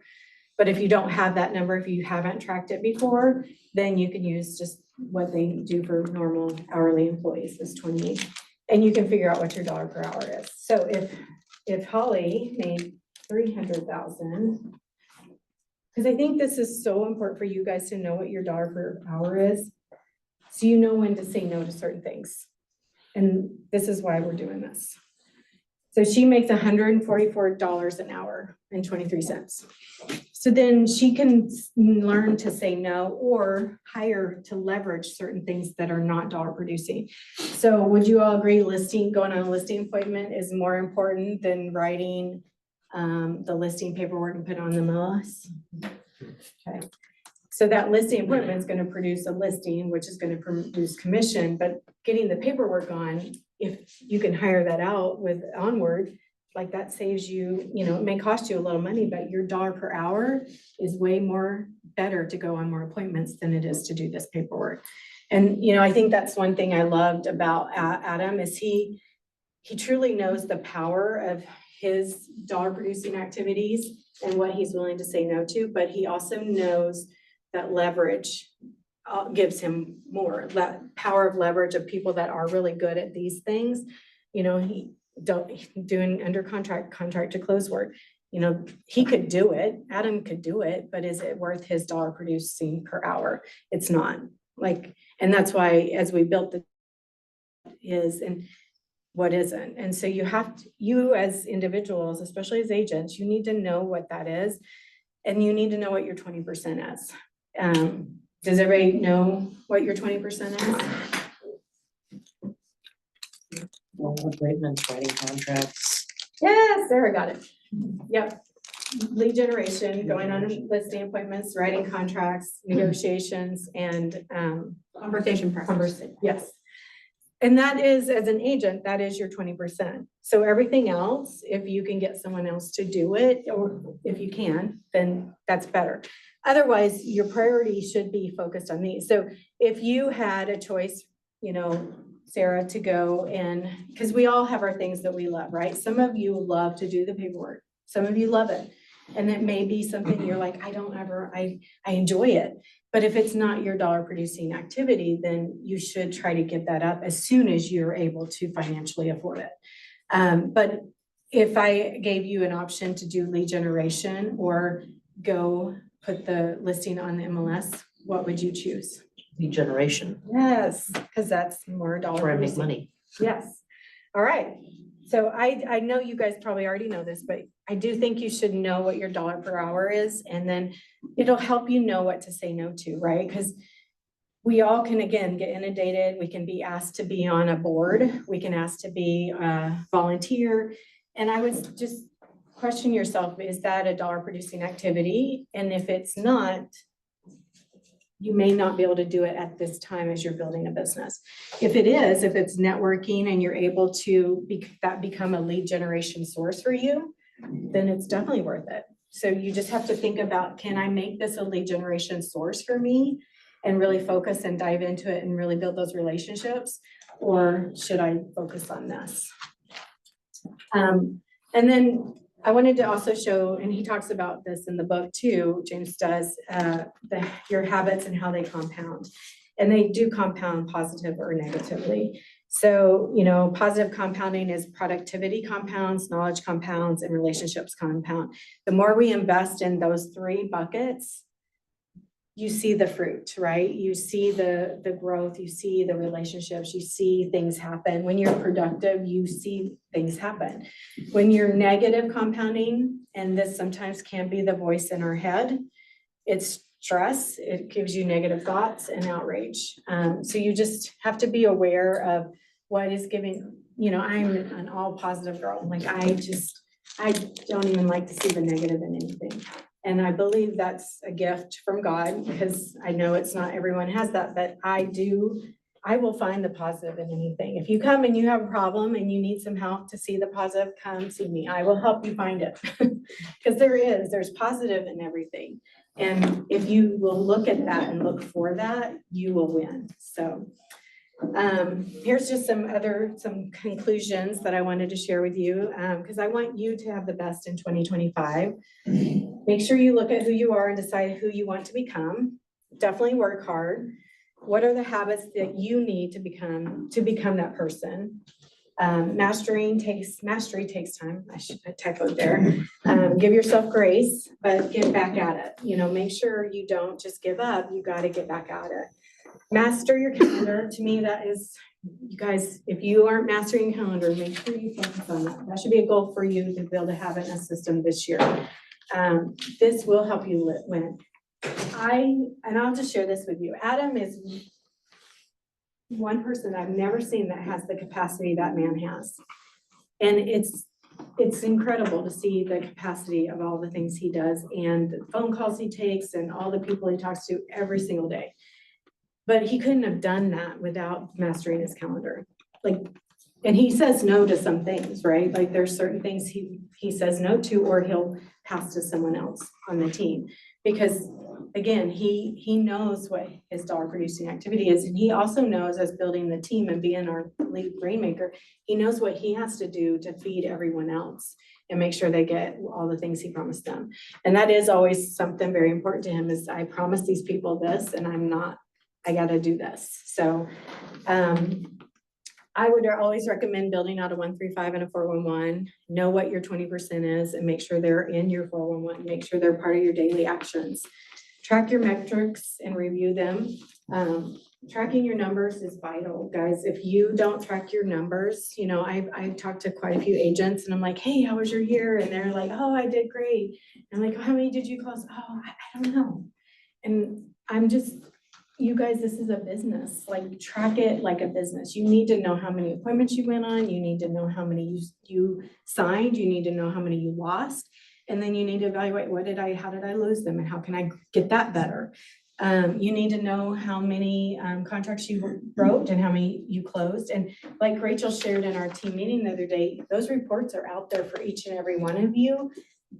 But if you don't have that number, if you haven't tracked it before, then you can use just what they do for normal hourly employees is 28. And you can figure out what your dollar per hour is. So if Holly made 300,000, because I think this is so important for you guys to know what your dollar per hour is. So you know when to say no to certain things. And this is why we're doing this. So she makes $144 an hour and 23 cents. So then she can learn to say no or hire to leverage certain things that are not dollar producing. So would you all agree going on a listing appointment is more important than writing the listing paperwork and put on the MLS? Okay. So that listing appointment is going to produce a listing, which is going to produce commission, but getting the paperwork on, if you can hire that out with Onward, like that saves you, it may cost you a little money, but your dollar per hour is way more better to go on more appointments than it is to do this paperwork. And, I think that's one thing I loved about Adam is he truly knows the power of his dollar producing activities and what he's willing to say no to, but he also knows that leverage gives him more, that power of leverage of people that are really good at these things. He doing under contract to close work. He could do it, Adam could do it, but is it worth his dollar producing per hour? It's not. And that's why as we built and what isn't. And so you as individuals, especially as agents, you need to know what that is. And you need to know what your 20% is. Does everybody know what your 20% is?
Well, appointments, writing contracts.
Yeah, Sarah got it. Yep. Lead generation, going on listing appointments, writing contracts, negotiations, and
Conversation practice.
yes. And that is, as an agent, that is your 20%. So everything else, if you can get someone else to do it, or if you can, then that's better. Otherwise, your priority should be focused on these. So if you had a choice, Sarah, to go and, because we all have our things that we love, right? Some of you love to do the paperwork. Some of you love it. And it may be something you're like, I enjoy it. But if it's not your dollar producing activity, then you should try to get that up as soon as you're able to financially afford it. But if I gave you an option to do lead generation or go put the listing on the MLS, what would you choose?
Lead generation,
Yes, because that's more dollar
where I make
producing.
money.
Yes. All right. So I know you guys probably already know this, but I do think you should know what your dollar per hour is, and then it'll help you know what to say no to, right? Because we all can, again, get inundated. We can be asked to be on a board. We can ask to be a volunteer. And I would just question yourself, is that a dollar producing activity? And if it's not, you may not be able to do it at this time as you're building a business. If it's networking and you're able to become a lead generation source for you, then it's definitely worth it. So you just have to think about, can I make this a lead generation source for me and really focus and dive into it and really build those relationships? Or should I focus on this? And then I wanted to also show, and he talks about this in the book too, James does, your habits and how they compound. And they do compound positive or negatively. So, positive compounding is productivity compounds, knowledge compounds, and relationships compound. The more we invest in those three buckets, you see the fruit, right? You see the growth, you see the relationships, you see things happen. When you're productive, you see things happen. When you're negative compounding, and this sometimes can be the voice in our head, it's stress, it gives you negative thoughts and outrage. So you just have to be aware of what is giving, I'm an all positive girl. Like I don't even like to see the negative in anything. And I believe that's a gift from God, because I know it's not everyone has that, but I do I will find the positive in anything. If you come and you have a problem and you need some help to see the positive, come see me. I will help you find it. Because there's positive in everything. And if you will look at that and look for that, you will win. So here's just some conclusions that I wanted to share with you, because I want you to have the best in 2025. Make sure you look at who you are and decide who you want to become. Definitely work hard. What are the habits that you need to become that person? Mastery takes time. I should have typoed there. Give yourself grace, but get back at it. Make sure you don't just give up. You got to get back at it. Master your calendar. To me, that is, you guys, if you aren't mastering your calendar, make sure you focus on that. That should be a goal for you to build a habit and a system this year. This will help you win. I'll just share this with you. Adam is one person I've never seen that has the capacity that man has. And it's incredible to see the capacity of all the things he does and the phone calls he takes and all the people he talks to every single day. But he couldn't have done that without mastering his calendar. And he says no to some things, right? Like there's certain things he says no to, or he'll pass to someone else on the team. Because again, he knows what his dollar producing activity is. And he also knows, as building the team and being our lead rainmaker, he knows what he has to do to feed everyone else and make sure they get all the things he promised them. And that is always something very important to him, is I promised these people this and I gotta do this. So I would always recommend building out a 135 and a 411. Know what your 20% is and make sure they're in your 411. Make sure they're part of your daily actions. Track your metrics and review them. Tracking your numbers is vital, guys. If you don't track your numbers, I talked to quite a few agents and I'm like, hey, how was your year? And they're like, oh, I did great. And I'm like, how many did you close? Oh, I don't know. And I'm just, you guys, this is a business. Like, track it like a business. You need to know how many appointments you went on. You need to know how many you signed. You need to know how many you lost. And then you need to evaluate, how did I lose them? And how can I get that better? You need to know how many contracts you wrote and how many you closed. And like Rachel shared in our team meeting the other day, those reports are out there for each and every one of you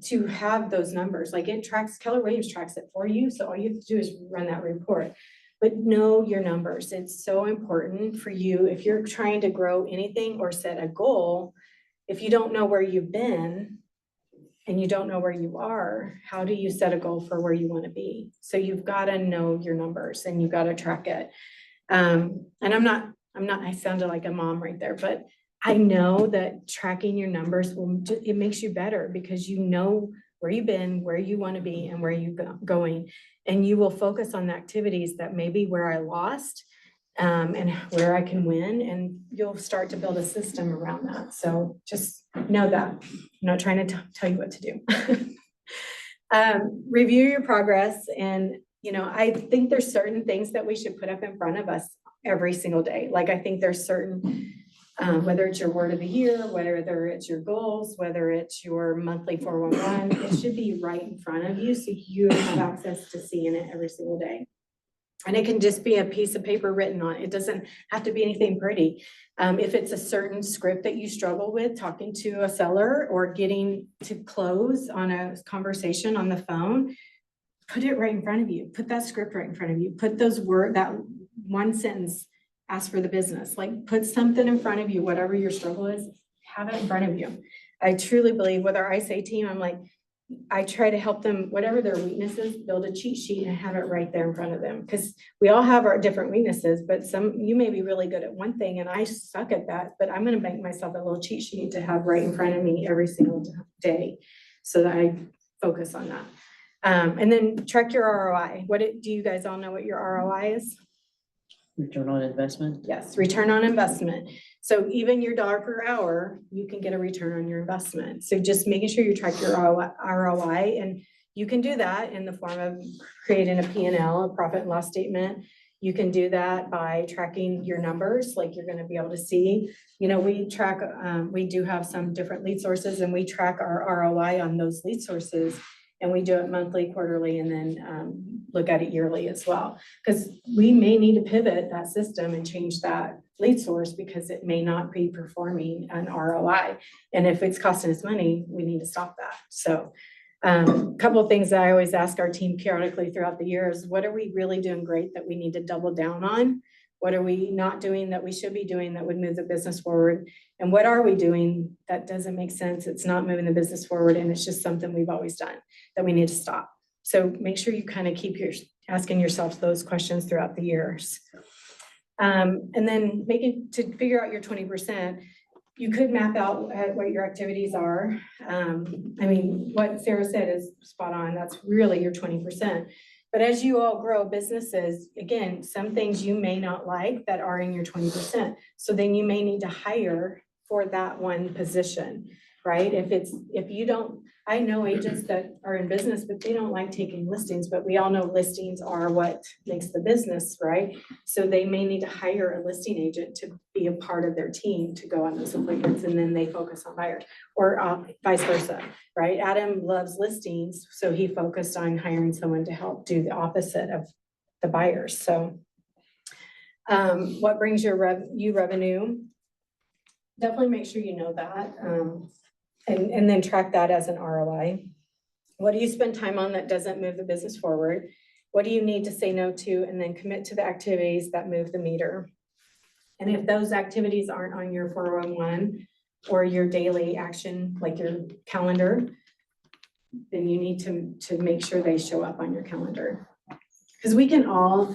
to have those numbers. Like, it tracks, Keller Williams tracks it for you. So all you have to do is run that report. But know your numbers. It's so important for you. If you're trying to grow anything or set a goal, if you don't know where you've been and you don't know where you are, how do you set a goal for where you want to be? So you've got to know your numbers and you've got to track it. And I sounded like a mom right there, but I know that tracking your numbers it makes you better, because you know where you've been, where you want to be, and where you're going. And you will focus on the activities that maybe where I lost and where I can win. And you'll start to build a system around that. So just know that. I'm not trying to tell you what to do. Review your progress. And, I think there's certain things that we should put up in front of us every single day. Like, I think there's certain whether it's your word of the year, whether it's your goals, whether it's your monthly 411, it should be right in front of you so you have access to seeing it every single day. And it can just be a piece of paper written on it. It doesn't have to be anything pretty. If it's a certain script that you struggle with talking to a seller or getting to close on a conversation on the phone, put it right in front of you. Put that script right in front of you. Put that one sentence, ask for the business. Like, put something in front of you, whatever your struggle is, have it in front of you. I truly believe with our ISA team, I try to help them, whatever their weakness is, build a cheat sheet and have it right there in front of them. Because we all have our different weaknesses, but you may be really good at one thing and I suck at that, but I'm going to make myself a little cheat sheet to have right in front of me every single day so that I focus on that. And then track your ROI. Do you guys all know what your ROI is?
Return on investment?
Yes, return on investment. So even your dollar per hour, you can get a return on your investment. So just making sure you track your ROI, and you can do that in the form of creating a P&L, a profit and loss statement. You can do that by tracking your numbers, like you're going to be able to see. We track, we do have some different lead sources, and we track our ROI on those lead sources, and we do it monthly, quarterly, and then look at it yearly as well. Because we may need to pivot that system and change that lead source because it may not be performing an ROI. And if it's costing us money, we need to stop that. So couple of things that I always ask our team periodically throughout the year is what are we really doing great that we need to double down on? What are we not doing that we should be doing that would move the business forward? And what are we doing that doesn't make sense? It's not moving the business forward and it's just something we've always done that we need to stop. So make sure you kind of keep asking yourself those questions throughout the years. And then to figure out your 20%, you could map out what your activities are. I mean, what Sarah said is spot on. That's really your 20%. But as you all grow businesses, again, some things you may not like that are in your 20%. So then you may need to hire for that one position, right? If you don't, I know agents that are in business, but they don't like taking listings, but we all know listings are what makes the business, right? So they may need to hire a listing agent to be a part of their team to go on those appointments, and then they focus on buyers, or vice versa, right? Adam loves listings, so he focused on hiring someone to help do the opposite of the buyers. So what brings you revenue? Definitely make sure you know that. And then track that as an ROI. What do you spend time on that doesn't move the business forward? What do you need to say no to? And then commit to the activities that move the meter. And if those activities aren't on your 401 or your daily action, like your calendar, then you need to make sure they show up on your calendar. Because we can all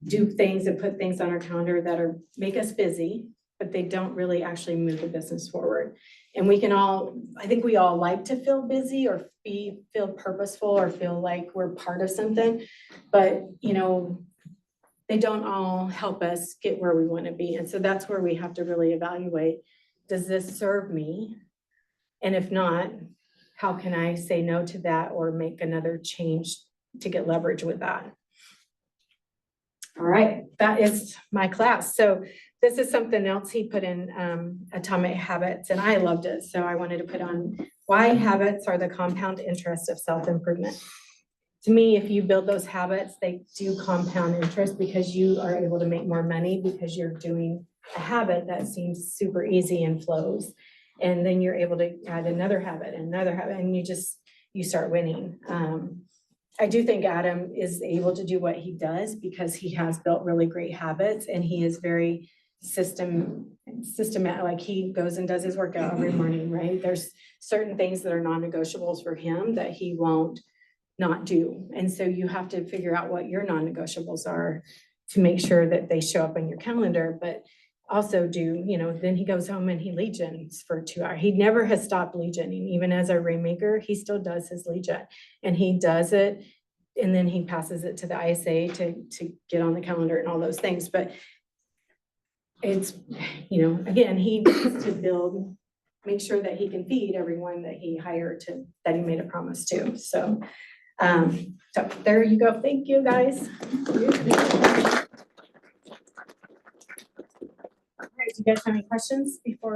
do things and put things on our calendar that make us busy, but they don't really actually move the business forward. And we can all, I think we all like to feel busy or feel purposeful or feel like we're part of something, but they don't all help us get where we want to be. And so that's where we have to really evaluate, does this serve me? And if not, how can I say no to that or make another change to get leverage with that? All right, that is my class. So this is something else he put in Atomic Habits, and I loved it. So I wanted to put on why habits are the compound interest of self-improvement. To me, if you build those habits, they do compound interest because you are able to make more money because you're doing a habit that seems super easy and flows. And then you're able to add another habit, and you start winning. I do think Adam is able to do what he does because he has built really great habits and he is very systematic. Like he goes and does his workout every morning, right? There's certain things that are non-negotiables for him that he won't not do. And so you have to figure out what your non-negotiables are to make sure that they show up on your calendar, but also then he goes home and he lead gens for 2 hours. He never has stopped lead genning. Even as a rainmaker, he still does his lead gen, and he does it. And then he passes it to the ISA to get on the calendar and all those things. But it's, again, he needs to make sure that he can feed everyone that he hired that he made a promise to. So there you go. Thank you, guys. All right, do you guys have any questions before?